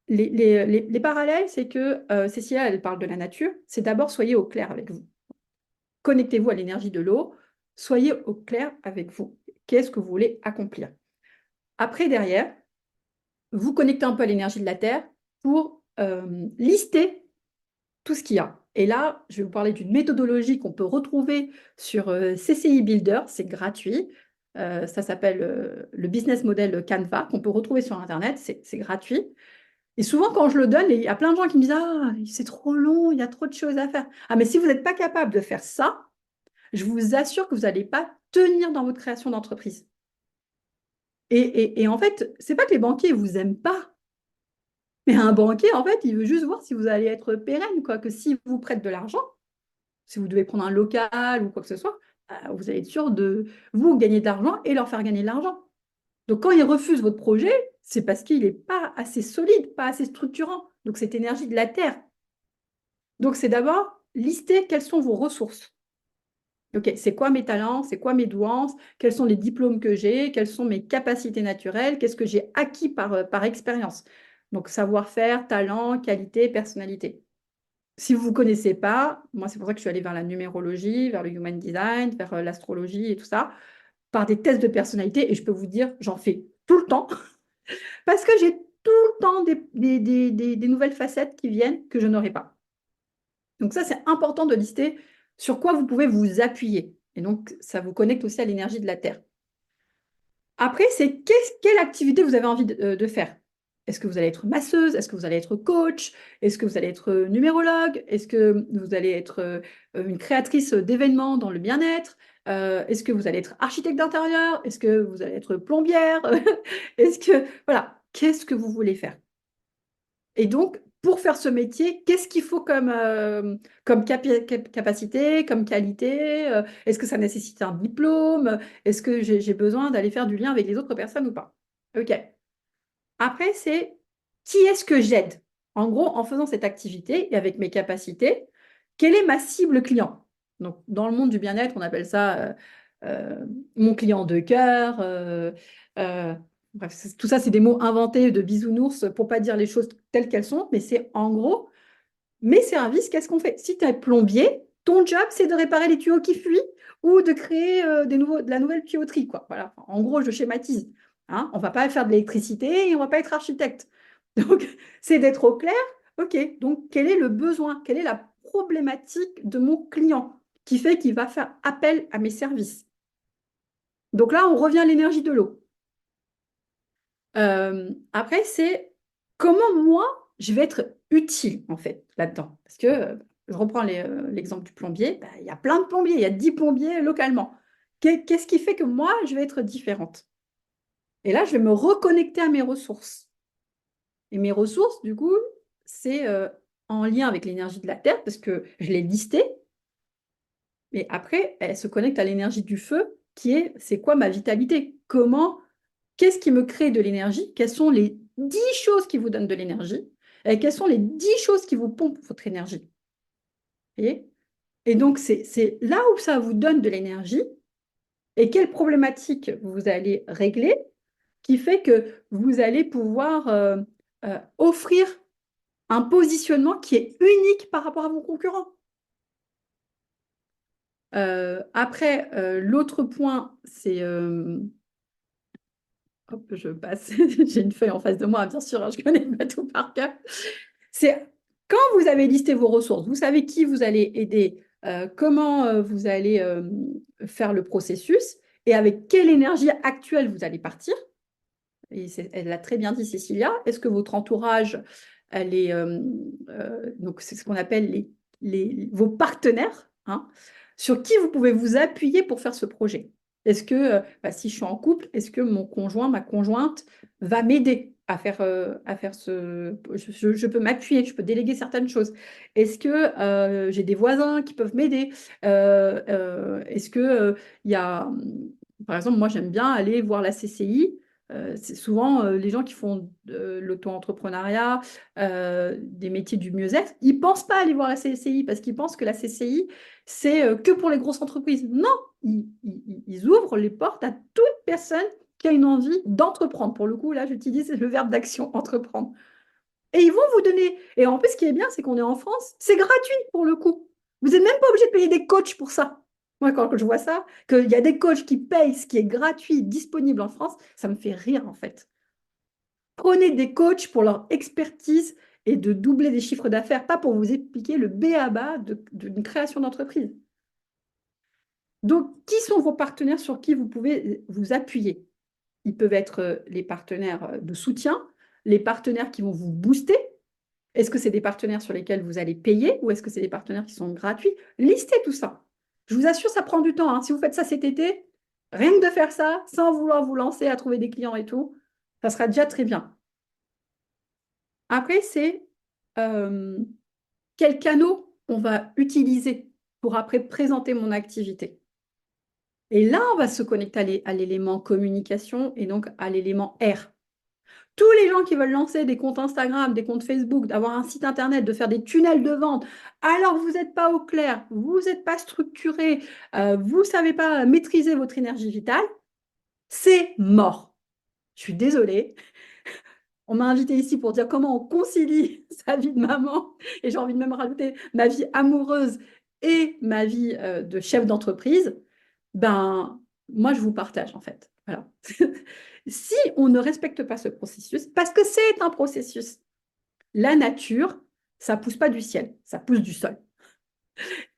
Les parallèles, c'est que Cécilia, elle parle de la nature. C'est d'abord, soyez au clair avec vous. Connectez-vous à l'énergie de l'eau. Soyez au clair avec vous. Qu'est-ce que vous voulez accomplir? Après, derrière, vous connectez un peu à l'énergie de la Terre pour lister tout ce qu'il y a. Et là, je vais vous parler d'une méthodologie qu'on peut retrouver sur CCI Builder. C'est gratuit. Ça s'appelle le business model Canva qu'on peut retrouver sur Internet. C'est gratuit. Et souvent, quand je le donne, il y a plein de gens qui me disent: Ah, c'est trop long, il y a trop de choses à faire. Ah, mais si vous n'êtes pas capable de faire ça, je vous assure que vous n'allez pas tenir dans votre création d'entreprise. Et en fait, c'est pas que les banquiers vous aiment pas, mais un banquier, en fait, il veut juste voir si vous allez être pérenne, quoi. Que si vous prête de l'argent, si vous devez prendre un local ou quoi que ce soit, vous allez être sûr de vous gagner de l'argent et leur faire gagner de l'argent. Donc, quand ils refusent votre projet, c'est parce qu'il n'est pas assez solide, pas assez structurant. Donc, cette énergie de la terre. Donc, c'est d'abord lister quelles sont vos ressources. OK, c'est quoi mes talents, c'est quoi mes douances, quels sont les diplômes que j'ai, quelles sont mes capacités naturelles, qu'est-ce que j'ai acquis par expérience. Donc, savoir-faire, talent, qualité, personnalité. Si vous ne vous connaissez pas, moi, c'est pour ça que je suis allée vers la numérologie, vers le human design, vers l'astrologie et tout ça, par des tests de personnalité. Et je peux vous dire, j'en fais tout le temps parce que j'ai tout le temps des nouvelles facettes qui viennent que je n'aurais pas. Donc ça, c'est important de lister sur quoi vous pouvez vous appuyer. Et donc, ça vous connecte aussi à l'énergie de la Terre. Après, c'est quelle activité vous avez envie de faire. Est-ce que vous allez être masseuse? Est-ce que vous allez être coach? Est-ce que vous allez être numérologue? Est-ce que vous allez être une créatrice d'événements dans le bien-être? Est-ce que vous allez être architecte d'intérieur? Est-ce que vous allez être plombière? Est-ce que, voilà, qu'est-ce que vous voulez faire? Et donc, pour faire ce métier, qu'est-ce qu'il faut comme capacité, comme qualité? Est-ce que ça nécessite un diplôme? Est-ce que j'ai besoin d'aller faire du lien avec les autres personnes ou pas? OK. Après, c'est qui est-ce que j'aide? En gros, en faisant cette activité et avec mes capacités, quelle est ma cible client? Donc, dans le monde du bien-être, on appelle ça mon client de cœur. Bref, tout ça, c'est des mots inventés de bisounours pour pas dire les choses telles qu'elles sont, mais c'est en gros, mes services, qu'est-ce qu'on fait? Si tu es plombier, ton job, c'est de réparer les tuyaux qui fuient ou de créer de la nouvelle tuyauterie, quoi. Voilà. En gros, je schématise. Hein, on ne va pas faire de l'électricité et on ne va pas être architecte. Donc, c'est d'être au clair. OK, donc quel est le besoin? Quelle est la problématique de mon client qui fait qu'il va faire appel à mes services? Donc là, on revient à l'énergie de l'eau. Après, c'est comment moi, je vais être utile, en fait, là-dedans. Parce que, je reprends l'exemple du plombier, bah, il y a plein de plombiers, il y a 10 plombiers localement. Qu'est-ce qui fait que moi, je vais être différente? Et là, je vais me reconnecter à mes ressources. Et mes ressources, du coup, c'est en lien avec l'énergie de la Terre, parce que je l'ai listé, mais après, elle se connecte à l'énergie du feu, qui est, c'est quoi ma vitalité? Qu'est-ce qui me crée de l'énergie? Quelles sont les 10 choses qui vous donnent de l'énergie? Et quelles sont les 10 choses qui vous pompent votre énergie? Vous voyez. Et donc, c'est là où ça vous donne de l'énergie et quelle problématique vous allez régler qui fait que vous allez pouvoir offrir un positionnement qui est unique par rapport à vos concurrents. Après, l'autre point, c'est... hop, je passe. J'ai une feuille en face de moi, bien sûr, hein, je connais pas tout par cœur. C'est quand vous avez listé vos ressources, vous savez qui vous allez aider, comment vous allez faire le processus et avec quelle énergie actuelle vous allez partir. Et elle l'a très bien dit, Cécilia. Est-ce que votre entourage, elle est, donc c'est ce qu'on appelle vos partenaires, hein, sur qui vous pouvez vous appuyer pour faire ce projet? Est-ce que, si je suis en couple, est-ce que mon conjoint, ma conjointe va m'aider à faire ce... Je peux m'appuyer, je peux déléguer certaines choses. Est-ce que j'ai des voisins qui peuvent m'aider? Est-ce que il y a... Par exemple, moi, j'aime bien aller voir la CCI. C'est souvent les gens qui font de l'auto-entrepreneuriat, des métiers du mieux-être, ils ne pensent pas aller voir la CCI parce qu'ils pensent que la CCI, c'est que pour les grosses entreprises. Non, ils ouvrent les portes à toute personne qui a une envie d'entreprendre. Pour le coup, là, j'utilise le verbe d'action, entreprendre. Et ils vont vous donner. Et en plus, ce qui est bien, c'est qu'on est en France, c'est gratuit pour le coup. Vous n'êtes même pas obligé de payer des coachs pour ça. Moi, quand je vois ça, qu'il y a des coachs qui payent ce qui est gratuit, disponible en France, ça me fait rire en fait. Prenez des coachs pour leur expertise et de doubler des chiffres d'affaires, pas pour vous expliquer le b.a.-ba d'une création d'entreprise. Donc, qui sont vos partenaires sur qui vous pouvez vous appuyer? Ils peuvent être les partenaires de soutien, les partenaires qui vont vous booster. Est-ce que c'est des partenaires sur lesquels vous allez payer ou est-ce que c'est des partenaires qui sont gratuits? Listez tout ça. Je vous assure, ça prend du temps, hein. Si vous faites ça cet été, rien que de faire ça, sans vouloir vous lancer à trouver des clients et tout, ça sera déjà très bien. Après, c'est euh, quel canot on va utiliser pour après présenter mon activité. Et là, on va se connecter à l'élément communication et donc à l'élément R. Tous les gens qui veulent lancer des comptes Instagram, des comptes Facebook, d'avoir un site internet, de faire des tunnels de vente, alors vous n'êtes pas au clair, vous n'êtes pas structuré, vous ne savez pas maîtriser votre énergie vitale, c'est mort. Je suis désolée. On m'a invité ici pour dire comment on concilie sa vie de maman, et j'ai envie de même rajouter ma vie amoureuse et ma vie de chef d'entreprise. Ben, moi, je vous partage en fait. Voilà. Si on ne respecte pas ce processus, parce que c'est un processus, la nature, ça pousse pas du ciel, ça pousse du sol.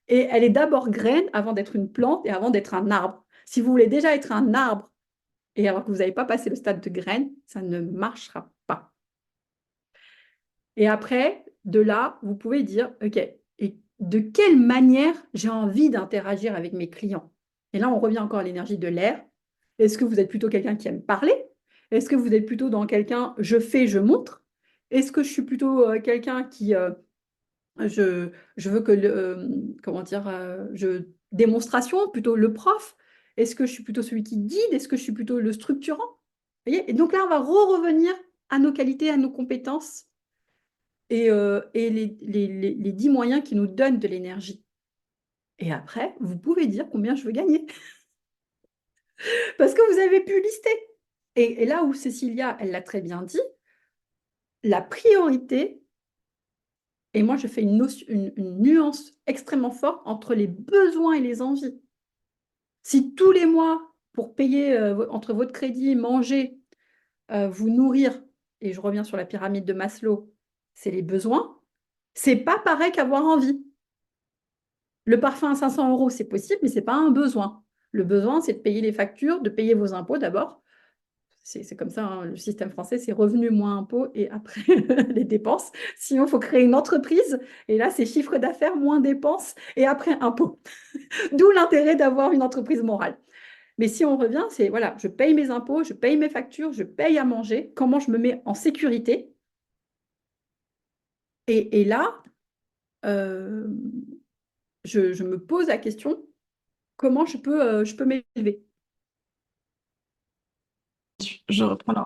Et elle est d'abord graine avant d'être une plante et avant d'être un arbre. Si vous voulez déjà être un arbre et alors que vous n'avez pas passé le stade de graine, ça ne marchera pas. Et après, de là, vous pouvez dire, OK, et de quelle manière j'ai envie d'interagir avec mes clients? Et là, on revient encore à l'énergie de l'air. Est-ce que vous êtes plutôt quelqu'un qui aime parler? Est-ce que vous êtes plutôt dans quelqu'un, je fais, je montre? Est-ce que je suis plutôt quelqu'un qui, je veux que, comment dire, démonstration, plutôt le prof? Est-ce que je suis plutôt celui qui guide? Est-ce que je suis plutôt le structurant? Vous voyez. Et donc là, on va revenir à nos qualités, à nos compétences et les 10 moyens qui nous donnent de l'énergie. Et après, vous pouvez dire combien je veux gagner. Parce que vous avez pu lister. Et là où Cécilia, elle l'a très bien dit, la priorité, et moi je fais une nuance extrêmement forte entre les besoins et les envies. Si tous les mois, pour payer entre votre crédit, manger, vous nourrir, et je reviens sur la pyramide de Maslow, c'est les besoins, c'est pas pareil qu'avoir envie. Le parfum à 500 euros, c'est possible, mais ce n'est pas un besoin. Le besoin, c'est de payer les factures, de payer vos impôts d'abord. C'est comme ça, hein, le système français, c'est revenu moins impôts et après les dépenses. Sinon, il faut créer une entreprise et là, c'est chiffre d'affaires moins dépenses et après impôts. D'où l'intérêt d'avoir une entreprise morale. Mais si on revient, c'est voilà, je paye mes impôts, je paye mes factures, je paye à manger, comment je me mets en sécurité. Et là, euh, je me pose la question, comment je peux m'élever? Je reprends là.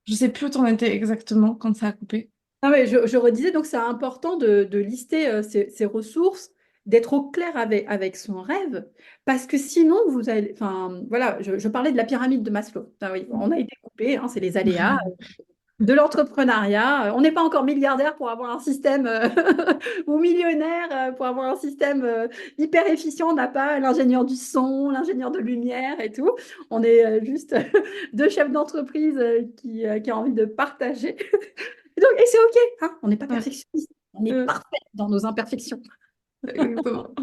Je sais plus où t'en étais exactement quand ça a coupé. Ah ouais, je redisais, donc c'est important de lister ses ressources, d'être au clair avec son rêve, parce que sinon, vous allez, enfin, voilà, je parlais de la pyramide de Maslow. Ah oui, on a été coupé, hein, c'est les aléas de l'entrepreneuriat. On n'est pas encore milliardaire pour avoir un système ou millionnaire pour avoir un système hyper efficient. On n'a pas l'ingénieur du son, l'ingénieur de lumière et tout. On est juste deux chefs d'entreprise qui ont envie de partager. Et c'est OK, hein, on n'est pas Ouais, perfectionniste. On est euh, parfait dans nos imperfections. exactement.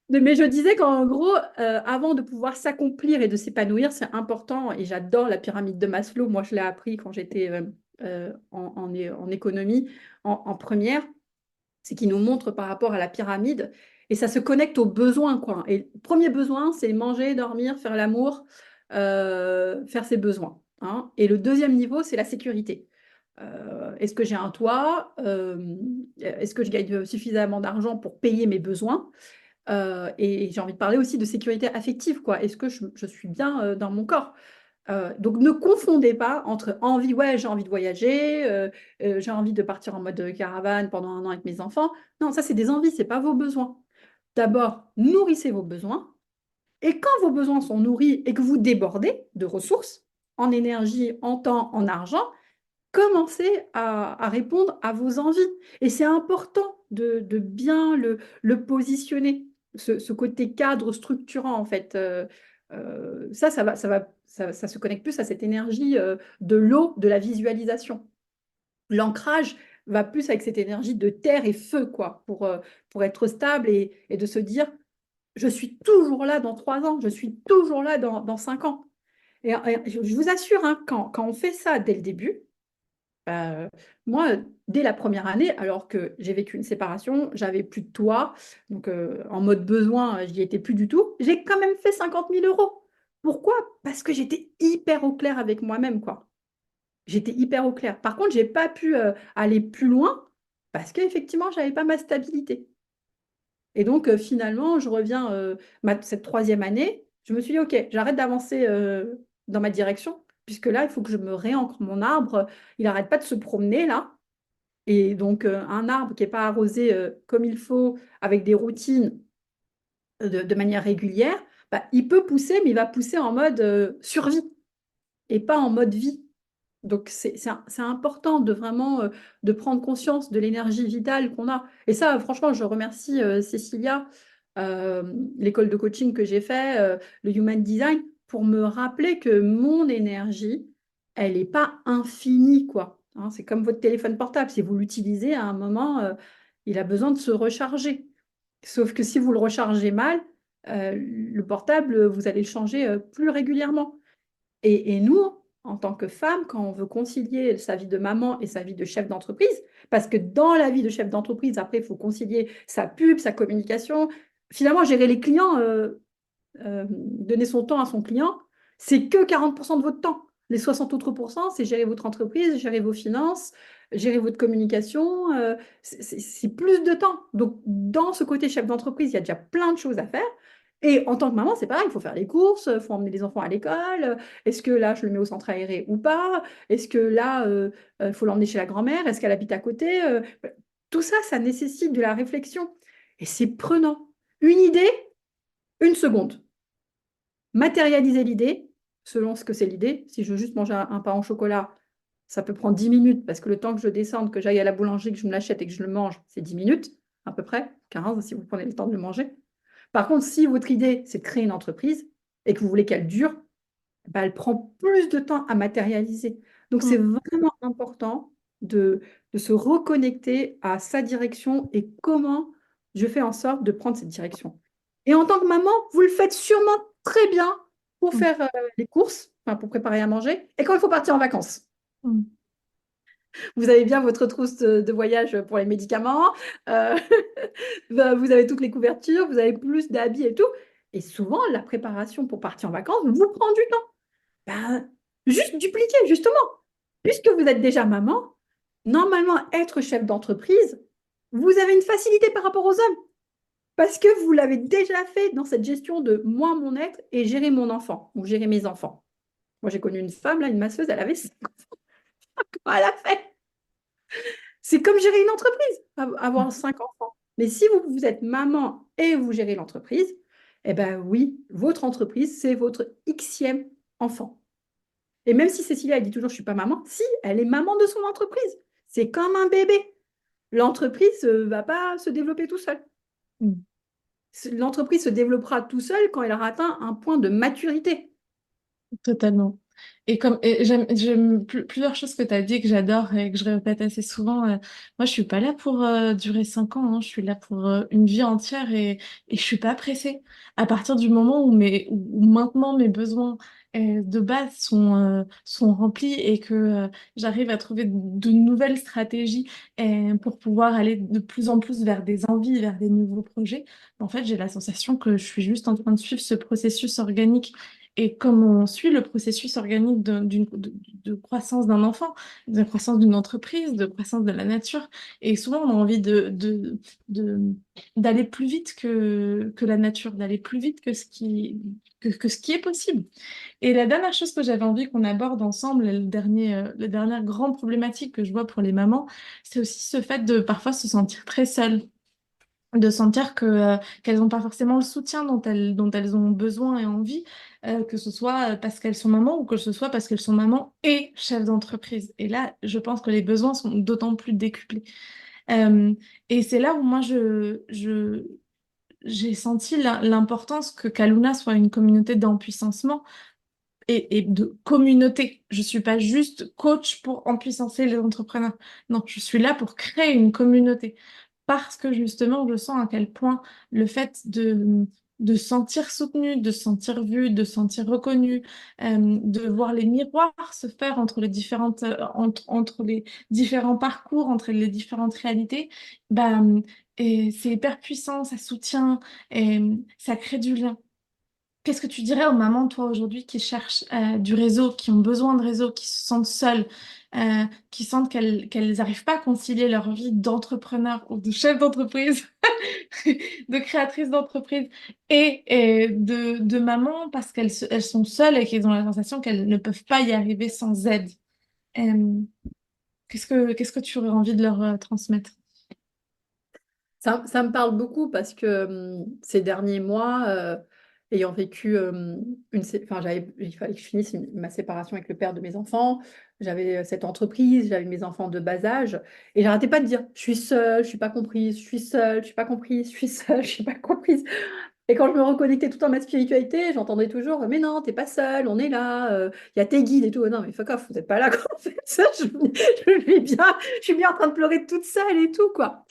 Mais je disais qu'en gros, avant de pouvoir s'accomplir et de s'épanouir, c'est important, et j'adore la pyramide de Maslow, moi je l'ai appris quand j'étais en économie, en première, c'est qu'il nous montre par rapport à la pyramide, et ça se connecte aux besoins, quoi. Et le premier besoin, c'est manger, dormir, faire l'amour, faire ses besoins, hein. Et le deuxième niveau, c'est la sécurité. Est-ce que j'ai un toit? Est-ce que je gagne suffisamment d'argent pour payer mes besoins? Et j'ai envie de parler aussi de sécurité affective, quoi. Est-ce que je suis bien dans mon corps? Donc ne confondez pas entre envie, ouais, j'ai envie de voyager, j'ai envie de partir en mode caravane pendant un an avec mes enfants. Non, ça c'est des envies, c'est pas vos besoins. D'abord, nourrissez vos besoins. Et quand vos besoins sont nourris et que vous débordez de ressources, en énergie, en temps, en argent, commencez à répondre à vos envies. Et c'est important de bien le positionner, ce côté cadre structurant, en fait. Ça se connecte plus à cette énergie de l'eau, de la visualisation. L'ancrage va plus avec cette énergie de terre et feu, quoi, pour être stable et de se dire, je suis toujours là dans 3 ans, je suis toujours là dans 5 ans. Et je vous assure, hein, quand on fait ça dès le début, euh, moi, dès la première année, alors que j'ai vécu une séparation, j'avais plus de toit, donc en mode besoin, j'y étais plus du tout, j'ai quand même fait 50 000 euros. Pourquoi? Parce que j'étais hyper au clair avec moi-même, quoi. J'étais hyper au clair. Par contre, j'ai pas pu aller plus loin parce qu'effectivement, j'avais pas ma stabilité. Et donc, finalement, je reviens cette troisième année, je me suis dit, OK, j'arrête d'avancer dans ma direction, puisque là, il faut que je me réancre mon arbre. Il n'arrête pas de se promener, là. Et donc, un arbre qui n'est pas arrosé comme il faut, avec des routines de manière régulière, bah, il peut pousser, mais il va pousser en mode survie et pas en mode vie. Donc, c'est important de vraiment de prendre conscience de l'énergie vitale qu'on a. Et ça, franchement, je remercie Cécilia, euh, l'école de coaching que j'ai fait, le Human Design, pour me rappeler que mon énergie, elle n'est pas infinie, quoi. Hein, c'est comme votre téléphone portable. Si vous l'utilisez à un moment, il a besoin de se recharger. Sauf que si vous le rechargez mal, le portable, vous allez le changer plus régulièrement. Et nous, en tant que femme, quand on veut concilier sa vie de maman et sa vie de chef d'entreprise, parce que dans la vie de chef d'entreprise, après, il faut concilier sa pub, sa communication. Finalement, gérer les clients, donner son temps à son client, c'est que 40% de votre temps. Les 60 autres pourcents, c'est gérer votre entreprise, gérer vos finances, gérer votre communication. C'est plus de temps. Donc, dans ce côté chef d'entreprise, il y a déjà plein de choses à faire. Et en tant que maman, c'est pareil, il faut faire les courses, il faut emmener les enfants à l'école. Est-ce que là, je le mets au centre aéré ou pas? Est-ce que là, il faut l'emmener chez la grand-mère? Est-ce qu'elle habite à côté? Tout ça, ça nécessite de la réflexion. Et c'est prenant. Une idée, une seconde. Matérialiser l'idée, selon ce que c'est l'idée. Si je veux juste manger un pain au chocolat, ça peut prendre 10 minutes parce que le temps que je descende, que j'aille à la boulangerie, que je me l'achète et que je le mange, c'est 10 minutes à peu près, 15 si vous prenez le temps de le manger. Par contre, si votre idée, c'est de créer une entreprise et que vous voulez qu'elle dure, bah, elle prend plus de temps à matérialiser. Donc, c'est Mm. vraiment important de se reconnecter à sa direction et comment je fais en sorte de prendre cette direction. Et en tant que maman, vous le faites sûrement très bien pour Mm. faire les courses, enfin, pour préparer à manger, et quand il faut partir en vacances. Mm. Vous avez bien votre trousse de voyage pour les médicaments, euh, vous avez toutes les couvertures, vous avez plus d'habits et tout. Et souvent, la préparation pour partir en vacances vous prend du temps. Ben, juste dupliquer, justement. Puisque vous êtes déjà maman, normalement, être chef d'entreprise, vous avez une facilité par rapport aux hommes. Parce que vous l'avez déjà fait dans cette gestion de moi, mon être et gérer mon enfant ou gérer mes enfants. Moi, j'ai connu une femme, là, une masseuse, elle avait 5 enfants. Elle a fait. C'est comme gérer une entreprise, avoir 5 enfants. Mais si vous êtes maman et vous gérez l'entreprise, eh bien oui, votre entreprise, c'est votre Xème enfant. Et même si Cécilia, elle dit toujours, je ne suis pas maman, si, elle est maman de son entreprise. C'est comme un bébé. L'entreprise ne va pas se développer tout seul. Mm. L'entreprise se développera tout seul quand elle aura atteint un point de maturité. Totalement. Et j'aime plusieurs choses que tu as dit que j'adore et que je répète assez souvent. Moi, je suis pas là pour durer 5 ans, hein. Je suis là pour une vie entière et je suis pas pressée. À partir du moment où maintenant mes besoins de base sont remplis et que j'arrive à trouver de nouvelles stratégies pour pouvoir aller de plus en plus vers des envies, vers des nouveaux projets, en fait, j'ai la sensation que je suis juste en train de suivre ce processus organique. Et comme on suit le processus organique de croissance d'un enfant, de croissance d'une entreprise, de croissance de la nature, et souvent on a envie de- d'aller plus vite que la nature, d'aller plus vite que ce qui est possible. Et la dernière chose que j'avais envie qu'on aborde ensemble, la dernière grande problématique que je vois pour les mamans, c'est aussi ce fait de parfois se sentir très seule, de sentir qu'elles n'ont pas forcément le soutien dont elles ont besoin et envie, que ce soit parce qu'elles sont mamans ou que ce soit parce qu'elles sont mamans et chefs d'entreprise. Et là, je pense que les besoins sont d'autant plus décuplés. Euh, et c'est là où moi, j'ai senti l'importance que Kaluna soit une communauté d'empuissancement et de communauté. Je suis pas juste coach pour empuissancer les entrepreneurs. Non, je suis là pour créer une communauté. Parce que justement, je sens à quel point le fait de se sentir soutenu, de se sentir vu, de se sentir reconnu, de voir les miroirs se faire entre les différents parcours, entre les différentes réalités, bah, et c'est hyper puissant, ça soutient, et ça crée du lien. Qu'est-ce que tu dirais aux mamans, toi, aujourd'hui, qui cherchent du réseau, qui ont besoin de réseau, qui se sentent seules, qui sentent qu'elles n'arrivent pas à concilier leur vie d'entrepreneur ou de chef d'entreprise, de créatrice d'entreprise et de maman parce elles sont seules et qu'elles ont la sensation qu'elles ne peuvent pas y arriver sans aide. Euh, qu'est-ce que tu aurais envie de leur transmettre? Ça me parle beaucoup parce que ces derniers mois, ayant vécu enfin, il fallait que je finisse ma séparation avec le père de mes enfants. J'avais cette entreprise, j'avais mes enfants de bas âge et j'arrêtais pas de dire, je suis seule, je suis pas comprise, je suis seule, je suis pas comprise, je suis seule, je suis pas comprise. Et quand je me reconnectais tout le temps à ma spiritualité, j'entendais toujours, mais non, t'es pas seule, on est là, il y a tes guides et tout. Non, mais fuck off, vous n'êtes pas là quand vous faites ça. Je suis bien en train de pleurer toute seule et tout, quoi.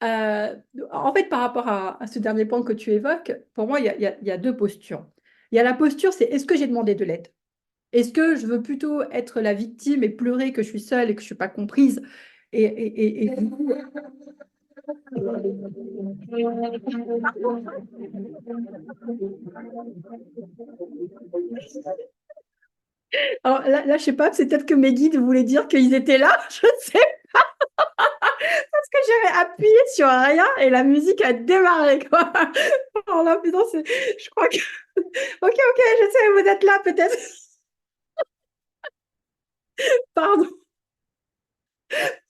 Euh, En fait, par rapport à ce dernier point que tu évoques, pour moi, il y a deux postures. Il y a la posture, c'est est-ce que j'ai demandé de l'aide? Est-ce que je veux plutôt être la victime et pleurer que je suis seule et que je ne suis pas comprise? Et du coup, alors là, je sais pas, c'est peut-être que mes guides voulaient dire qu'ils étaient là, je sais, parce que j'avais appuyé sur rien et la musique a démarré, quoi. Alors là, putain, je crois que... Ok, ok, je sais, vous êtes là peut-être. Pardon,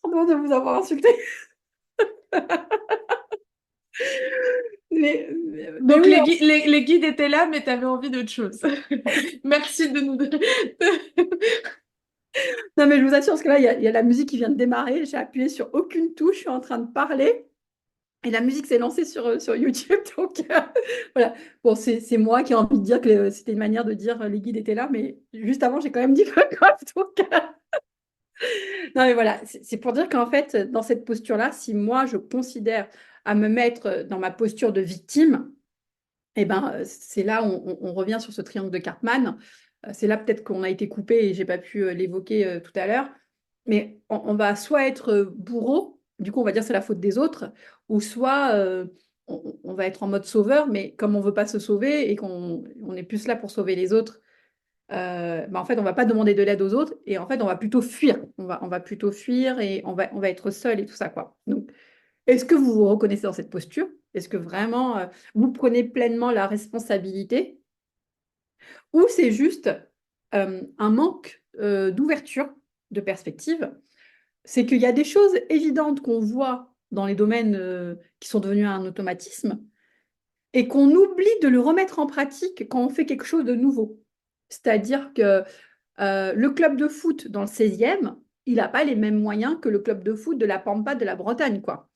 pardon de vous avoir insulté. Mais Donc oui, les guides étaient là, mais tu avais envie d'autre chose. Merci de nous donner. non, mais je vous assure, parce que là, il y a la musique qui vient de démarrer. J'ai appuyé sur aucune touche, je suis en train de parler. Et la musique s'est lancée sur YouTube. Donc, voilà. Bon, c'est moi qui ai envie de dire que c'était une manière de dire les guides étaient là. Mais juste avant, j'ai quand même dit fuck off. Donc, non, mais voilà. C'est pour dire qu'en fait, dans cette posture-là, si moi, je considère à me mettre dans ma posture de victime, eh ben, c'est là où on revient sur ce triangle de Cartman. C'est là peut-être qu'on a été coupé et j'ai pas pu l'évoquer tout à l'heure. Mais on va soit être bourreau, du coup on va dire c'est la faute des autres, ou soit on va être en mode sauveur, mais comme on ne veut pas se sauver et qu'on on est plus là pour sauver les autres, en fait, on ne va pas demander de l'aide aux autres et en fait, on va plutôt fuir. On va plutôt fuir et on va être seul et tout ça, quoi. Donc, est-ce que vous vous reconnaissez dans cette posture? Est-ce que vraiment vous prenez pleinement la responsabilité ou c'est juste un manque d'ouverture, de perspective? C'est qu'il y a des choses évidentes qu'on voit dans les domaines qui sont devenus un automatisme et qu'on oublie de le remettre en pratique quand on fait quelque chose de nouveau. C'est-à-dire que le club de foot dans le 16e, il n'a pas les mêmes moyens que le club de foot de la Pampa de la Bretagne, quoi.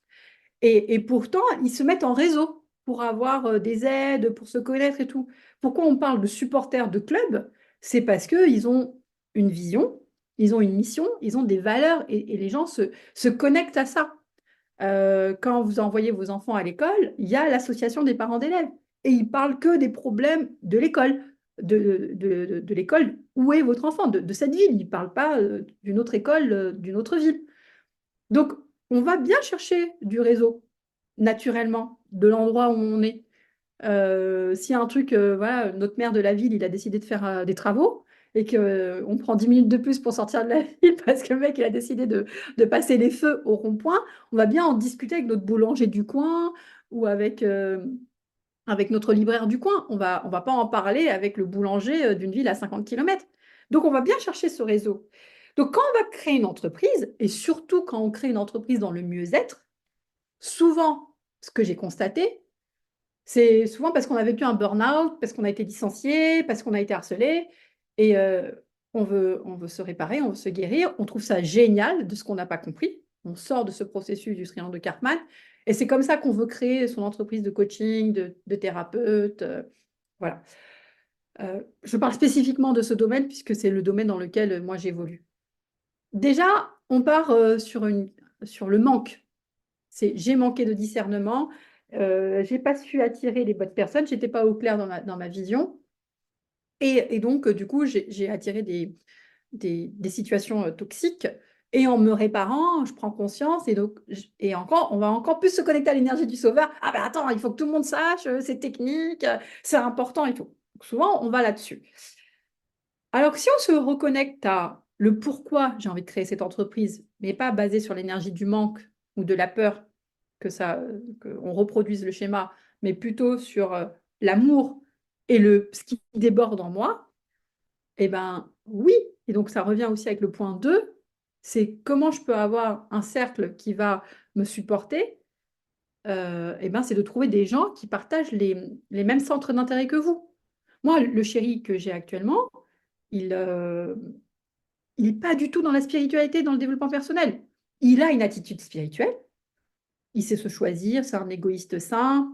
Et pourtant, ils se mettent en réseau pour avoir des aides, pour se connaître et tout. Pourquoi on parle de supporters de club? C'est parce qu'ils ont une vision, ils ont une mission, ils ont des valeurs et les gens se connectent à ça. Quand vous envoyez vos enfants à l'école, il y a l'association des parents d'élèves et ils parlent que des problèmes de l'école, de l'école où est votre enfant, de cette ville. Ils ne parlent pas d'une autre école, d'une autre ville. Donc, on va bien chercher du réseau, naturellement, de l'endroit où on est. S'il y a un truc, voilà, notre maire de la ville, il a décidé de faire des travaux et qu'on prend 10 minutes de plus pour sortir de la ville parce que le mec, il a décidé de passer les feux au rond-point, on va bien en discuter avec notre boulanger du coin ou avec notre libraire du coin. On va pas en parler avec le boulanger d'une ville à 50 kilomètres. Donc, on va bien chercher ce réseau. Donc, quand on va créer une entreprise, et surtout quand on crée une entreprise dans le mieux-être, souvent, ce que j'ai constaté, c'est souvent parce qu'on a vécu un burn-out, parce qu'on a été licencié, parce qu'on a été harcelé, et on veut se réparer, on veut se guérir, on trouve ça génial de ce qu'on n'a pas compris, on sort de ce processus du triangle de Karpman, et c'est comme ça qu'on veut créer son entreprise de coaching, de thérapeute, voilà. Je parle spécifiquement de ce domaine puisque c'est le domaine dans lequel moi j'évolue. Déjà, on part sur le manque. C'est j'ai manqué de discernement, j'ai pas su attirer les bonnes personnes, j'étais pas au clair dans ma vision. Et donc, du coup, j'ai attiré des situations toxiques. Et en me réparant, je prends conscience. Et donc, et encore, on va encore plus se connecter à l'énergie du sauveur. Ah ben attends, il faut que tout le monde sache, c'est technique, c'est important et tout. Donc, souvent, on va là-dessus. Alors que si on se reconnecte à le pourquoi j'ai envie de créer cette entreprise, mais pas basé sur l'énergie du manque ou de la peur qu'on reproduise le schéma, mais plutôt sur l'amour et ce qui déborde en moi, eh ben oui. Et donc ça revient aussi avec le point 2, c'est comment je peux avoir un cercle qui va me supporter. Eh ben, c'est de trouver des gens qui partagent les mêmes centres d'intérêt que vous. Moi, le chéri que j'ai actuellement, il, il n'est pas du tout dans la spiritualité, dans le développement personnel. Il a une attitude spirituelle, il sait se choisir, c'est un égoïste sain,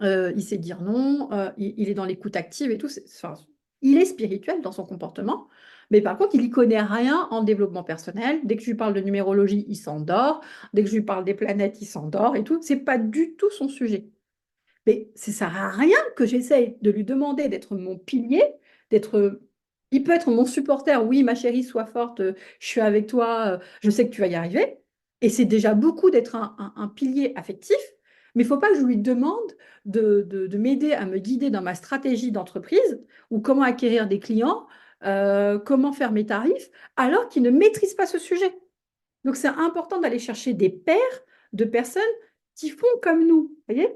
il sait dire non, il est dans l'écoute active et tout. Enfin, il est spirituel dans son comportement, mais par contre, il n'y connaît rien en développement personnel. Dès que je lui parle de numérologie, il s'endort. Dès que je lui parle des planètes, il s'endort et tout. C'est pas du tout son sujet. Mais ça sert à rien que j'essaye de lui demander d'être mon pilier, d'être. Il peut être mon supporter. Oui, ma chérie, sois forte. Je suis avec toi. Je sais que tu vas y arriver. Et c'est déjà beaucoup d'être un pilier affectif. Mais il ne faut pas que je lui demande de m'aider à me guider dans ma stratégie d'entreprise ou comment acquérir des clients, comment faire mes tarifs, alors qu'il ne maîtrise pas ce sujet. Donc, c'est important d'aller chercher des pairs de personnes qui font comme nous. Vous voyez?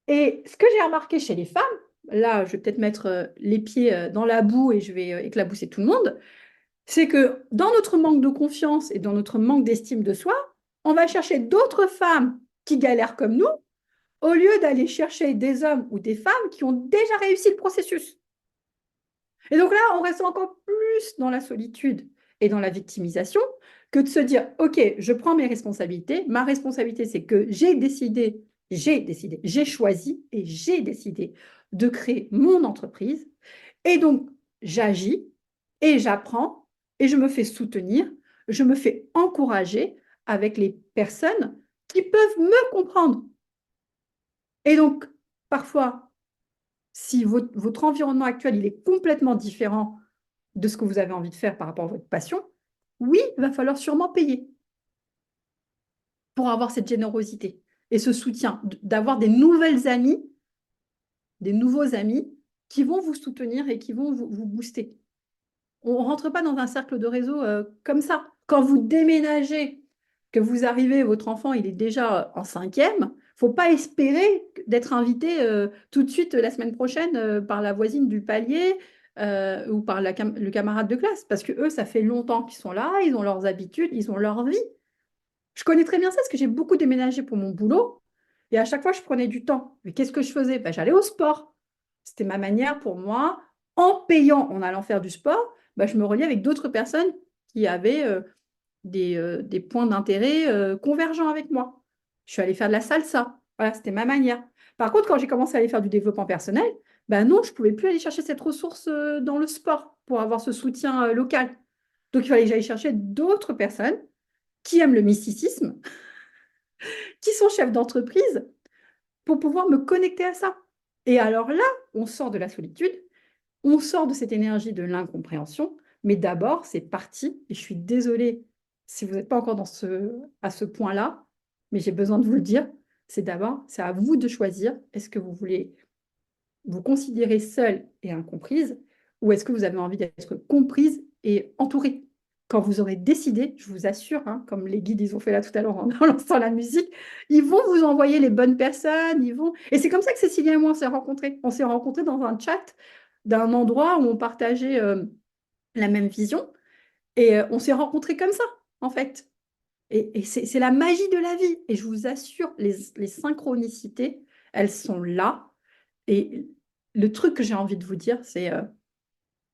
Et ce que j'ai remarqué chez les femmes, là, je vais peut-être mettre les pieds dans la boue et je vais éclabousser tout le monde, c'est que dans notre manque de confiance et dans notre manque d'estime de soi, on va chercher d'autres femmes qui galèrent comme nous, au lieu d'aller chercher des hommes ou des femmes qui ont déjà réussi le processus. Et donc là, on reste encore plus dans la solitude et dans la victimisation que de se dire, OK, je prends mes responsabilités. Ma responsabilité, c'est que j'ai choisi et j'ai décidé de créer mon entreprise. Et donc, j'agis et j'apprends et je me fais soutenir, je me fais encourager avec les personnes qui peuvent me comprendre. Et donc, parfois, si votre environnement actuel il est complètement différent de ce que vous avez envie de faire par rapport à votre passion, oui, il va falloir sûrement payer pour avoir cette générosité. et ce soutien, d'avoir des nouvelles amies, des nouveaux amis qui vont vous soutenir et qui vont vous booster. On ne rentre pas dans un cercle de réseau comme ça. Quand vous déménagez, que vous arrivez, votre enfant, il est déjà en cinquième, il ne faut pas espérer d'être invité tout de suite la semaine prochaine par la voisine du palier ou par le camarade de classe. Parce que eux, ça fait longtemps qu'ils sont là, ils ont leurs habitudes, ils ont leur vie. Je connais très bien ça parce que j'ai beaucoup déménagé pour mon boulot. Et à chaque fois, je prenais du temps. Mais qu'est-ce que je faisais? Ben, j'allais au sport. C'était ma manière pour moi, en payant, en allant faire du sport, ben, je me reliais avec d'autres personnes qui avaient des points d'intérêt convergents avec moi. Je suis allée faire de la salsa. Voilà, c'était ma manière. Par contre, quand j'ai commencé à aller faire du développement personnel, ben non, je ne pouvais plus aller chercher cette ressource dans le sport pour avoir ce soutien local. Donc, il fallait que j'aille chercher d'autres personnes qui aiment le mysticisme, qui sont chefs d'entreprise, pour pouvoir me connecter à ça. Et alors là, on sort de la solitude, on sort de cette énergie de l'incompréhension, mais d'abord, c'est parti, et je suis désolée si vous n'êtes pas encore à ce point-là, mais j'ai besoin de vous le dire, c'est à vous de choisir, est-ce que vous voulez vous considérer seule et incomprise, ou est-ce que vous avez envie d'être comprise et entourée? Quand vous aurez décidé, je vous assure, hein, comme les guides ils ont fait là tout à l'heure en, en lançant la musique, ils vont vous envoyer les bonnes personnes, ils vont... Et c'est comme ça que Cécilia et moi on s'est rencontrés. On s'est rencontrés dans un chat d'un endroit où on partageait la même vision et on s'est rencontrés comme ça, en fait. Et c'est la magie de la vie. Et je vous assure, les synchronicités, elles sont là. Et le truc que j'ai envie de vous dire, c'est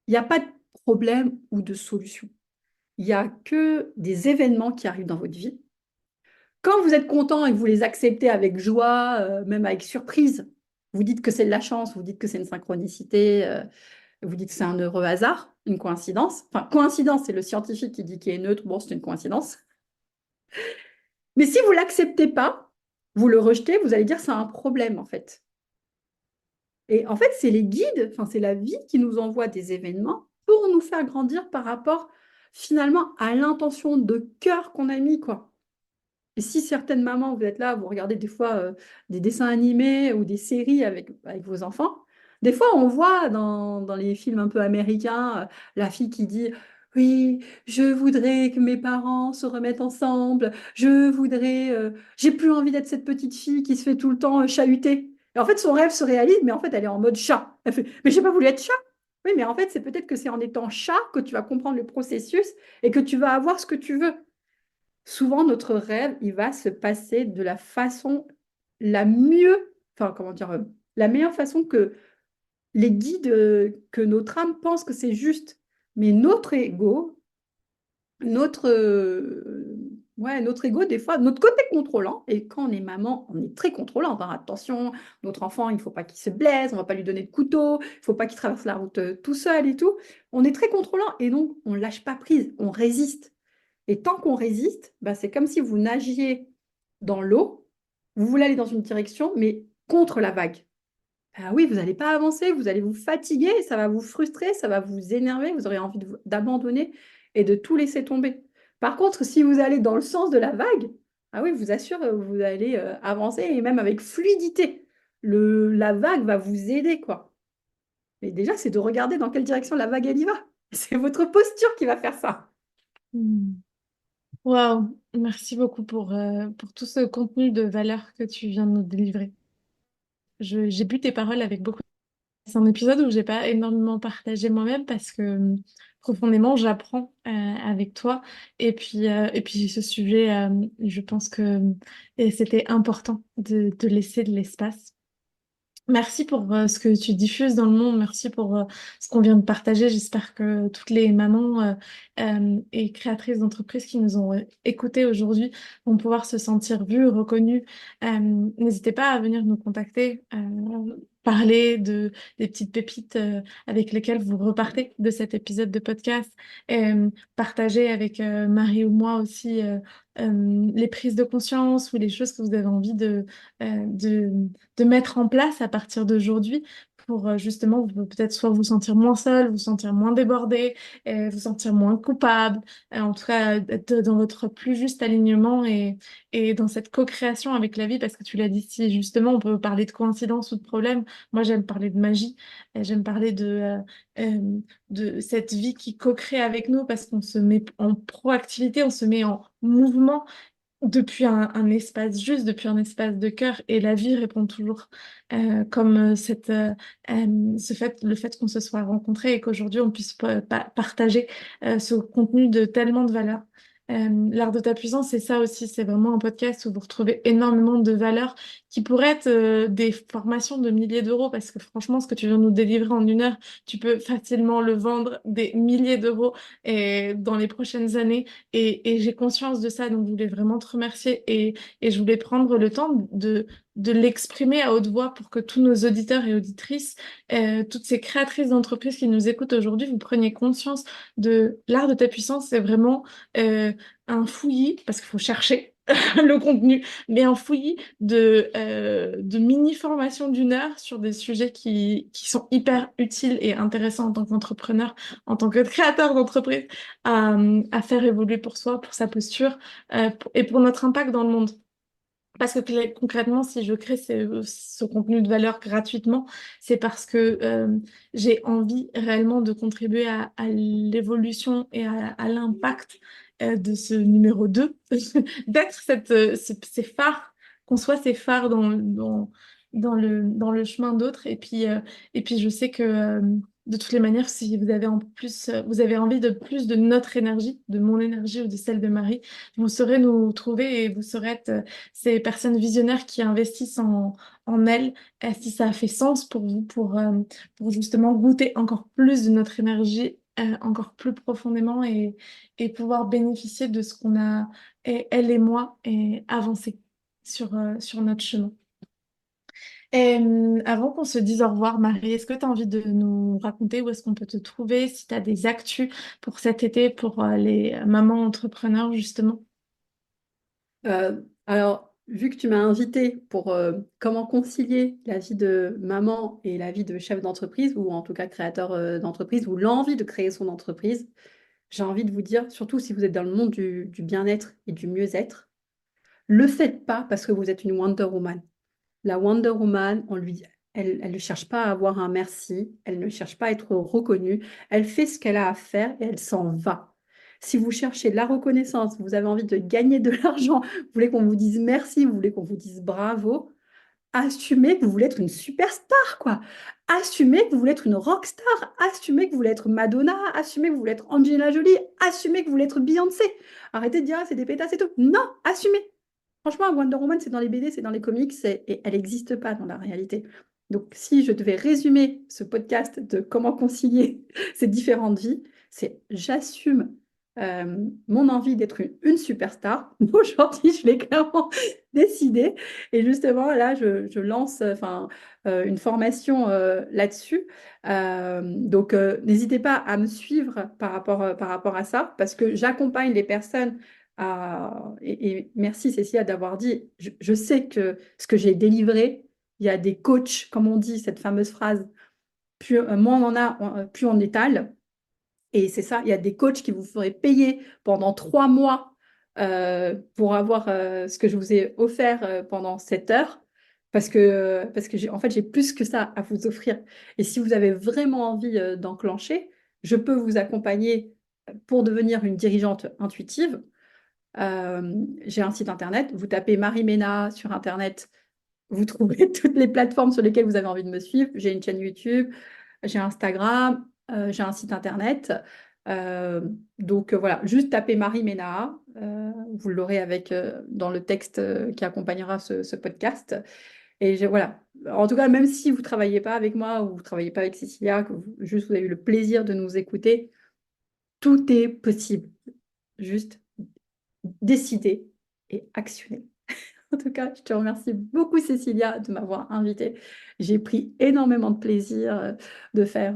il n'y a pas de problème ou de solution. Il n'y a que des événements qui arrivent dans votre vie. Quand vous êtes content et que vous les acceptez avec joie, même avec surprise, vous dites que c'est de la chance, vous dites que c'est une synchronicité, vous dites que c'est un heureux hasard, une coïncidence. Enfin, coïncidence, c'est le scientifique qui dit qu'il est neutre, bon, c'est une coïncidence. Mais si vous ne l'acceptez pas, vous le rejetez, vous allez dire que c'est un problème en fait. Et en fait, c'est les guides, enfin, c'est la vie qui nous envoie des événements pour nous faire grandir par rapport finalement à l'intention de cœur qu'on a mis, quoi. Et si certaines mamans, vous êtes là, vous regardez des fois des dessins animés ou des séries avec vos enfants, des fois on voit dans les films un peu américains la fille qui dit, oui, je voudrais que mes parents se remettent ensemble, j'ai plus envie d'être cette petite fille qui se fait tout le temps chahuter. Et en fait, son rêve se réalise, mais en fait, elle est en mode chat. Elle fait, mais j'ai pas voulu être chat. Oui, mais en fait, c'est peut-être que c'est en étant chat que tu vas comprendre le processus et que tu vas avoir ce que tu veux. Souvent, notre rêve, il va se passer de la façon la mieux, enfin, comment dire, la meilleure façon que les guides, que notre âme pense que c'est juste. Mais notre ego, notre ego, des fois, notre côté contrôlant, et quand on est maman, on est très contrôlant. Hein. Attention, notre enfant, il ne faut pas qu'il se blesse, on ne va pas lui donner de couteau, il ne faut pas qu'il traverse la route tout seul et tout. On est très contrôlant et donc on ne lâche pas prise, on résiste. Et tant qu'on résiste, bah, c'est comme si vous nagiez dans l'eau, vous voulez aller dans une direction, mais contre la vague. Ah oui, vous n'allez pas avancer, vous allez vous fatiguer, ça va vous frustrer, ça va vous énerver, vous aurez envie d'abandonner et de tout laisser tomber. Par contre, si vous allez dans le sens de la vague, ah oui, je vous assure, vous allez avancer et même avec fluidité. La vague va vous aider, quoi. Mais déjà, c'est de regarder dans quelle direction la vague, elle y va. C'est votre posture qui va faire ça. Hmm. Waouh, merci beaucoup pour tout ce contenu de valeur que tu viens de nous délivrer. J'ai bu tes paroles avec beaucoup. C'est un épisode où j'ai pas énormément partagé moi-même parce que profondément j'apprends avec toi et puis ce sujet je pense que c'était important de laisser de l'espace. Merci pour ce que tu diffuses dans le monde, merci pour ce qu'on vient de partager. J'espère que toutes les mamans et créatrices d'entreprises qui nous ont écoutés aujourd'hui vont pouvoir se sentir vues, reconnues. N'hésitez pas à venir nous contacter, parler des petites pépites avec lesquelles vous repartez de cet épisode de podcast, partager avec Marie ou moi aussi les prises de conscience ou les choses que vous avez envie de mettre en place à partir d'aujourd'hui pour justement peut-être soit vous sentir moins seul, vous sentir moins débordé, vous sentir moins coupable, en tout cas être dans votre plus juste alignement et dans cette co-création avec la vie, parce que tu l'as dit, si justement on peut parler de coïncidence ou de problème, moi j'aime parler de magie, et j'aime parler de cette vie qui co-crée avec nous parce qu'on se met en proactivité, on se met en mouvement depuis un espace juste, depuis un espace de cœur, et la vie répond toujours comme le fait qu'on se soit rencontrés et qu'aujourd'hui on puisse partager ce contenu de tellement de valeurs. L'art de ta puissance, c'est ça aussi, c'est vraiment un podcast où vous retrouvez énormément de valeurs qui pourraient être des formations de milliers d'euros, parce que franchement, ce que tu viens de nous délivrer en 1 heure, tu peux facilement le vendre des milliers d'euros et dans les prochaines années. Et j'ai conscience de ça, donc je voulais vraiment te remercier et je voulais prendre le temps de l'exprimer à haute voix pour que tous nos auditeurs et auditrices, toutes ces créatrices d'entreprises qui nous écoutent aujourd'hui, vous preniez conscience de l'art de ta puissance. C'est vraiment un fouillis, parce qu'il faut chercher le contenu, mais un fouillis de mini-formations d'1 heure sur des sujets qui sont hyper utiles et intéressants en tant qu'entrepreneur, en tant que créateur d'entreprise à faire évoluer pour soi, pour sa posture et pour notre impact dans le monde. Parce que concrètement, si je crée ce contenu de valeur gratuitement, c'est parce que j'ai envie réellement de contribuer à l'évolution et à l'impact de ce numéro 2, d'être ces phares, qu'on soit ces phares dans le chemin d'autres. Et puis, je sais que de toutes les manières, si vous avez en plus, vous avez envie de plus de notre énergie, de mon énergie ou de celle de Marie, vous saurez nous trouver et vous saurez être ces personnes visionnaires qui investissent en elles, si ça a fait sens pour vous, pour justement goûter encore plus de notre énergie, encore plus profondément et pouvoir bénéficier de ce qu'on a, elle et moi, et avancer sur notre chemin. Avant qu'on se dise au revoir, Marie, est-ce que tu as envie de nous raconter où est-ce qu'on peut te trouver, si tu as des actus pour cet été, pour les mamans entrepreneurs, justement? Alors, vu que tu m'as invité pour comment concilier la vie de maman et la vie de chef d'entreprise, ou en tout cas créateur d'entreprise, ou l'envie de créer son entreprise, j'ai envie de vous dire, surtout si vous êtes dans le monde du bien-être et du mieux-être, le faites pas parce que vous êtes une Wonder Woman. La Wonder Woman, elle ne cherche pas à avoir un merci, elle ne cherche pas à être reconnue, elle fait ce qu'elle a à faire et elle s'en va. Si vous cherchez de la reconnaissance, vous avez envie de gagner de l'argent, vous voulez qu'on vous dise merci, vous voulez qu'on vous dise bravo, assumez que vous voulez être une superstar, quoi. Assumez que vous voulez être une rockstar, assumez que vous voulez être Madonna, assumez que vous voulez être Angelina Jolie, assumez que vous voulez être Beyoncé. Arrêtez de dire, ah, c'est des pétasses et tout. Non, assumez. Franchement, Wonder Woman, c'est dans les BD, c'est dans les comics, et elle n'existe pas dans la réalité. Donc, si je devais résumer ce podcast de comment concilier ces différentes vies, c'est j'assume mon envie d'être une superstar. Aujourd'hui, je l'ai clairement décidé. Et justement, là, je lance une formation là-dessus. Donc, n'hésitez pas à me suivre par rapport à ça, parce que j'accompagne les personnes et merci Cécilia d'avoir dit, je sais que ce que j'ai délivré, il y a des coachs, comme on dit, cette fameuse phrase, moins on en a, plus on étale. Et c'est ça, il y a des coachs qui vous feraient payer pendant 3 mois pour avoir ce que je vous ai offert pendant 7 heures. Parce que en fait, j'ai plus que ça à vous offrir. Et si vous avez vraiment envie d'enclencher, je peux vous accompagner pour devenir une dirigeante intuitive. J'ai un site internet, vous tapez Marie Ménard sur internet, vous trouvez toutes les plateformes sur lesquelles vous avez envie de me suivre. J'ai une chaîne YouTube, j'ai Instagram, j'ai un site internet. Donc voilà, juste tapez Marie Ménard, vous l'aurez avec dans le texte qui accompagnera ce podcast. Et voilà. En tout cas, même si vous ne travaillez pas avec moi ou vous ne travaillez pas avec Cécilia, que juste vous avez eu le plaisir de nous écouter, tout est possible. Juste décider et actionner. En tout cas, je te remercie beaucoup, Cécilia, de m'avoir invitée. J'ai pris énormément de plaisir de faire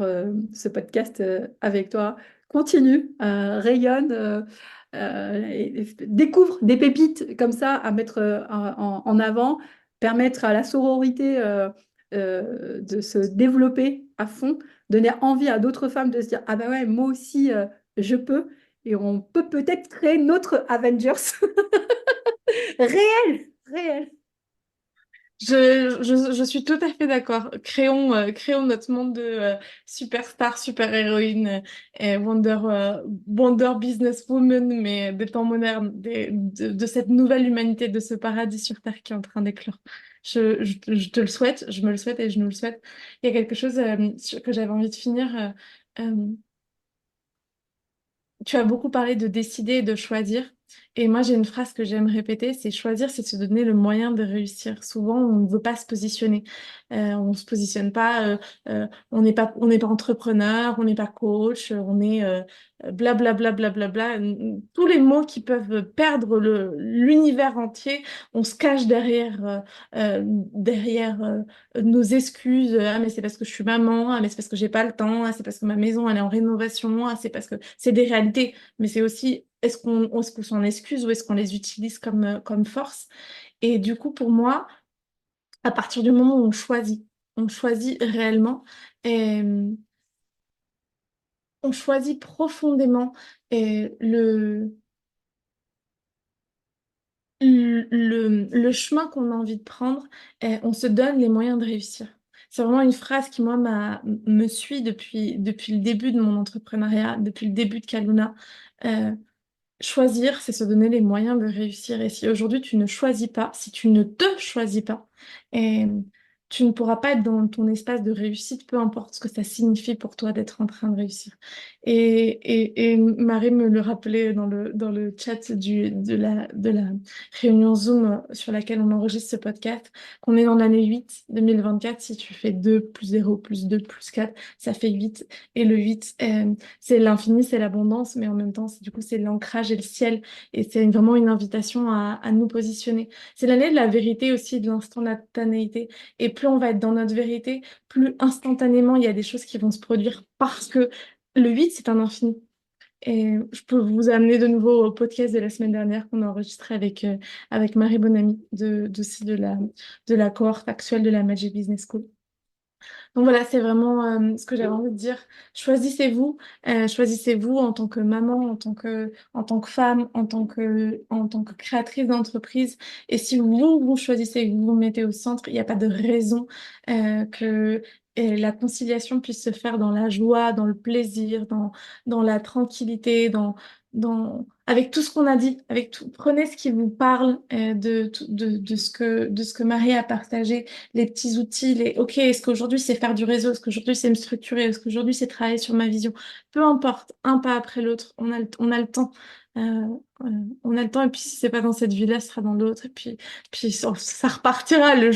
ce podcast avec toi. Continue, rayonne, et découvre des pépites comme ça à mettre en avant, permettre à la sororité de se développer à fond, donner envie à d'autres femmes de se dire, ah bah ouais, moi aussi, je peux. Et on peut peut-être créer notre Avengers réel, réel. Je suis tout à fait d'accord. Créons notre monde de superstars, super-héroïnes, Wonder Businesswoman, mais des temps modernes, de cette nouvelle humanité, de ce paradis sur Terre qui est en train d'éclore. Je te le souhaite, je me le souhaite et je nous le souhaite. Il y a quelque chose que j'avais envie de finir. Tu as beaucoup parlé de décider et de choisir. Et moi, j'ai une phrase que j'aime répéter, c'est choisir, c'est se donner le moyen de réussir. Souvent, on ne veut pas se positionner. On se positionne pas, on n'est pas entrepreneur, on n'est pas coach, on est blablabla, blablabla. Tous les mots qui peuvent perdre l'univers entier, on se cache derrière nos excuses. Ah, mais c'est parce que je suis maman. Ah, mais c'est parce que j'ai pas le temps. Ah, c'est parce que ma maison, elle est en rénovation. Ah, c'est parce que c'est des réalités. Mais c'est aussi, est-ce qu'on s'en excuse ou est-ce qu'on les utilise comme force? Et du coup, pour moi, à partir du moment où on choisit réellement, et, on choisit profondément et le chemin qu'on a envie de prendre, et on se donne les moyens de réussir. C'est vraiment une phrase qui, moi, me suit depuis le début de mon entrepreneuriat, depuis le début de Kaluna. Euh, Choisir, c'est se donner les moyens de réussir. Et si aujourd'hui tu ne choisis pas, si tu ne te choisis pas, et tu ne pourras pas être dans ton espace de réussite, peu importe ce que ça signifie pour toi d'être en train de réussir. Et Marie me le rappelait dans le chat de la réunion Zoom sur laquelle on enregistre ce podcast, qu'on est dans l'année 8, 2024. Si tu fais 2 plus 0 plus 2 plus 4, ça fait 8. Et le 8, c'est l'infini, c'est l'abondance, mais en même temps, du coup, c'est l'ancrage et le ciel. Et c'est vraiment une invitation à nous positionner. C'est l'année de la vérité aussi, de l'instantanéité. Et plus on va être dans notre vérité, plus instantanément, il y a des choses qui vont se produire parce que le 8, c'est un infini. Et je peux vous amener de nouveau au podcast de la semaine dernière qu'on a enregistré avec Marie Bonamy, aussi de la cohorte actuelle de la Magic Business School. Donc voilà, c'est vraiment ce que j'avais envie de dire. Choisissez-vous, choisissez-vous en tant que maman, en tant que femme, en tant que créatrice d'entreprise. Et si vous choisissez et que vous vous mettez au centre, il n'y a pas de raison que la conciliation puisse se faire dans la joie, dans le plaisir, dans la tranquillité, avec tout ce qu'on a dit, avec tout. Prenez ce qui vous parle de ce que Marie a partagé, les petits outils, OK, est-ce qu'aujourd'hui c'est faire du réseau, est-ce qu'aujourd'hui c'est me structurer, est-ce qu'aujourd'hui c'est travailler sur ma vision, peu importe, un pas après l'autre, on a le temps. Euh, euh, on a le temps, et puis si c'est pas dans cette vie-là, ce sera dans l'autre, et puis ça repartira, le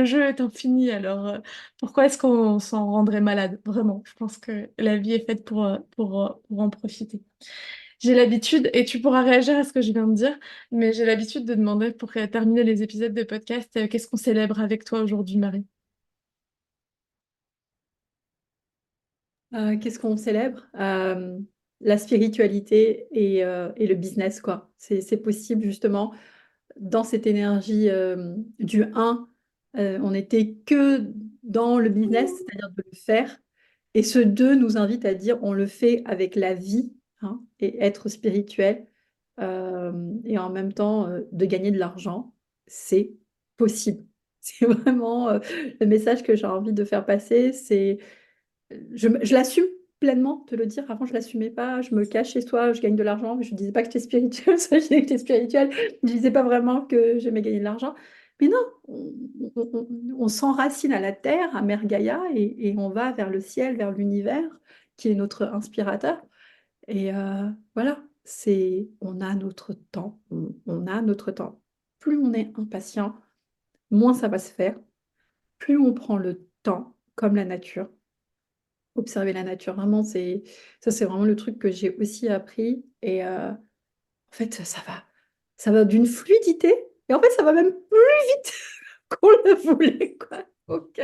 jeu est infini, alors pourquoi est-ce qu'on s'en rendrait malade? Vraiment, je pense que la vie est faite pour en profiter. J'ai l'habitude, et tu pourras réagir à ce que je viens de dire, mais j'ai l'habitude de demander pour terminer les épisodes de podcast, qu'est-ce qu'on célèbre avec toi aujourd'hui, Marie? Qu'est-ce qu'on célèbre? La spiritualité et le business, quoi. C'est possible, justement, dans cette énergie du un, on n'était que dans le business, c'est-à-dire de le faire. Et ce 2 nous invite à dire on le fait avec la vie, hein, et être spirituel, et en même temps de gagner de l'argent, c'est possible. C'est vraiment le message que j'ai envie de faire passer. Je l'assume pleinement de le dire. Avant, je l'assumais pas. Je me cachais, soit je gagne de l'argent, mais je disais pas que j'étais spirituelle, soit je disais que j'étais spirituelle. Je disais pas vraiment que j'aimais gagner de l'argent. Mais non, on s'enracine à la terre, à Mère Gaïa, et on va vers le ciel, vers l'univers, qui est notre inspirateur. Et voilà, on a notre temps. On a notre temps. Plus on est impatient, moins ça va se faire. Plus on prend le temps, comme la nature, observer la nature. Vraiment, ça, c'est vraiment le truc que j'ai aussi appris. Et en fait, ça va d'une fluidité. Et en fait, ça va même plus vite qu'on le voulait, quoi. Donc,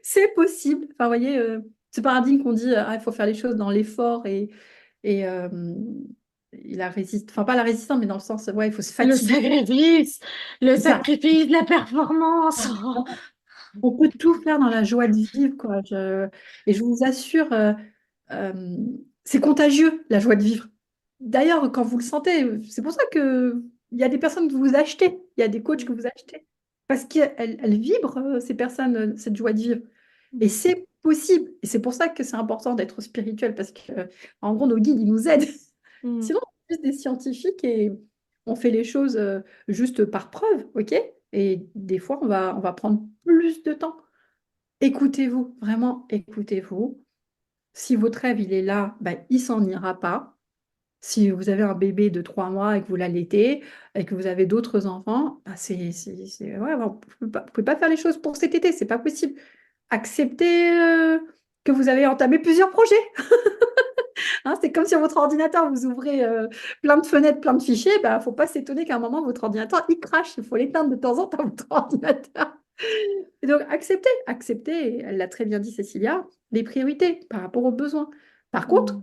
c'est possible. Enfin, vous voyez, ce paradigme qu'on dit, ah, il faut faire les choses dans l'effort et la résistance. Enfin, pas la résistance, mais dans le sens, ouais, il faut se Le fatiguer. sacrifice, le C'est ça. sacrifice, la performance. On peut tout faire dans la joie de vivre, quoi. Et je vous assure, euh, c'est contagieux, la joie de vivre. D'ailleurs, quand vous le sentez, c'est pour ça que il y a des personnes que vous achetez, il y a des coachs que vous achetez. Parce qu'elles vibrent, ces personnes, cette joie de vivre. Et c'est possible. Et c'est pour ça que c'est important d'être spirituel, parce que, en gros, nos guides, ils nous aident. Mm. Sinon, on est juste des scientifiques et on fait les choses juste par preuve, ok? Et des fois, on va prendre plus de temps. Écoutez-vous, vraiment, écoutez-vous. Si votre rêve, il est là, ben, il s'en ira pas. Si vous avez un bébé de 3 mois et que vous l'allaitez et que vous avez d'autres enfants, ben, ouais, vous pouvez pas faire les choses pour cet été, c'est pas possible. Acceptez que vous avez entamé plusieurs projets. Hein, c'est comme sur votre ordinateur, vous ouvrez plein de fenêtres, plein de fichiers, il ne faut pas s'étonner qu'à un moment, votre ordinateur, il crache. Il faut l'éteindre de temps en temps, votre ordinateur. Et donc, acceptez, elle l'a très bien dit Cécilia, les priorités par rapport aux besoins. Par contre, Mm.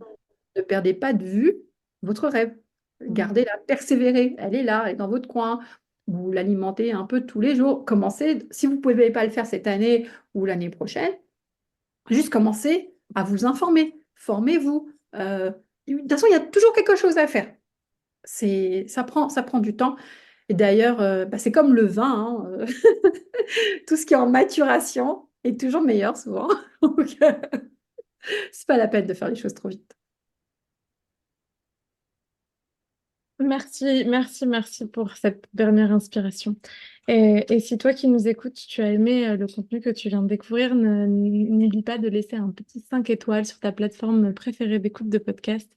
ne perdez pas de vue votre rêve. Mm. Gardez-la, persévérez. Elle est là, elle est dans votre coin. Vous l'alimentez un peu tous les jours. Commencez, si vous ne pouvez pas le faire cette année ou l'année prochaine, juste commencez à vous informer. Formez-vous. De toute façon, il y a toujours quelque chose à faire. Ça prend du temps. Et d'ailleurs, bah, c'est comme le vin, hein, tout ce qui est en maturation est toujours meilleur souvent. Donc, c'est pas la peine de faire les choses trop vite. Merci, merci, merci pour cette dernière inspiration. Et si toi qui nous écoutes, tu as aimé le contenu que tu viens de découvrir, n'oublie pas de laisser un petit 5 étoiles sur ta plateforme préférée d'écoute de podcast.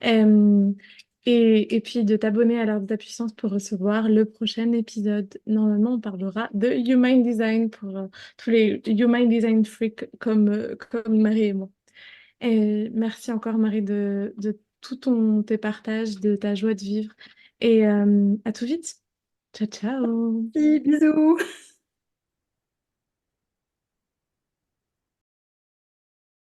Euh, et puis de t'abonner à l'Art de ta puissance pour recevoir le prochain épisode. Normalement, on parlera de Human Design pour tous les Human Design freaks comme Marie et moi. Et merci encore, Marie, de tes partages, de ta joie de vivre. Et à tout vite. Ciao, ciao. Bisous!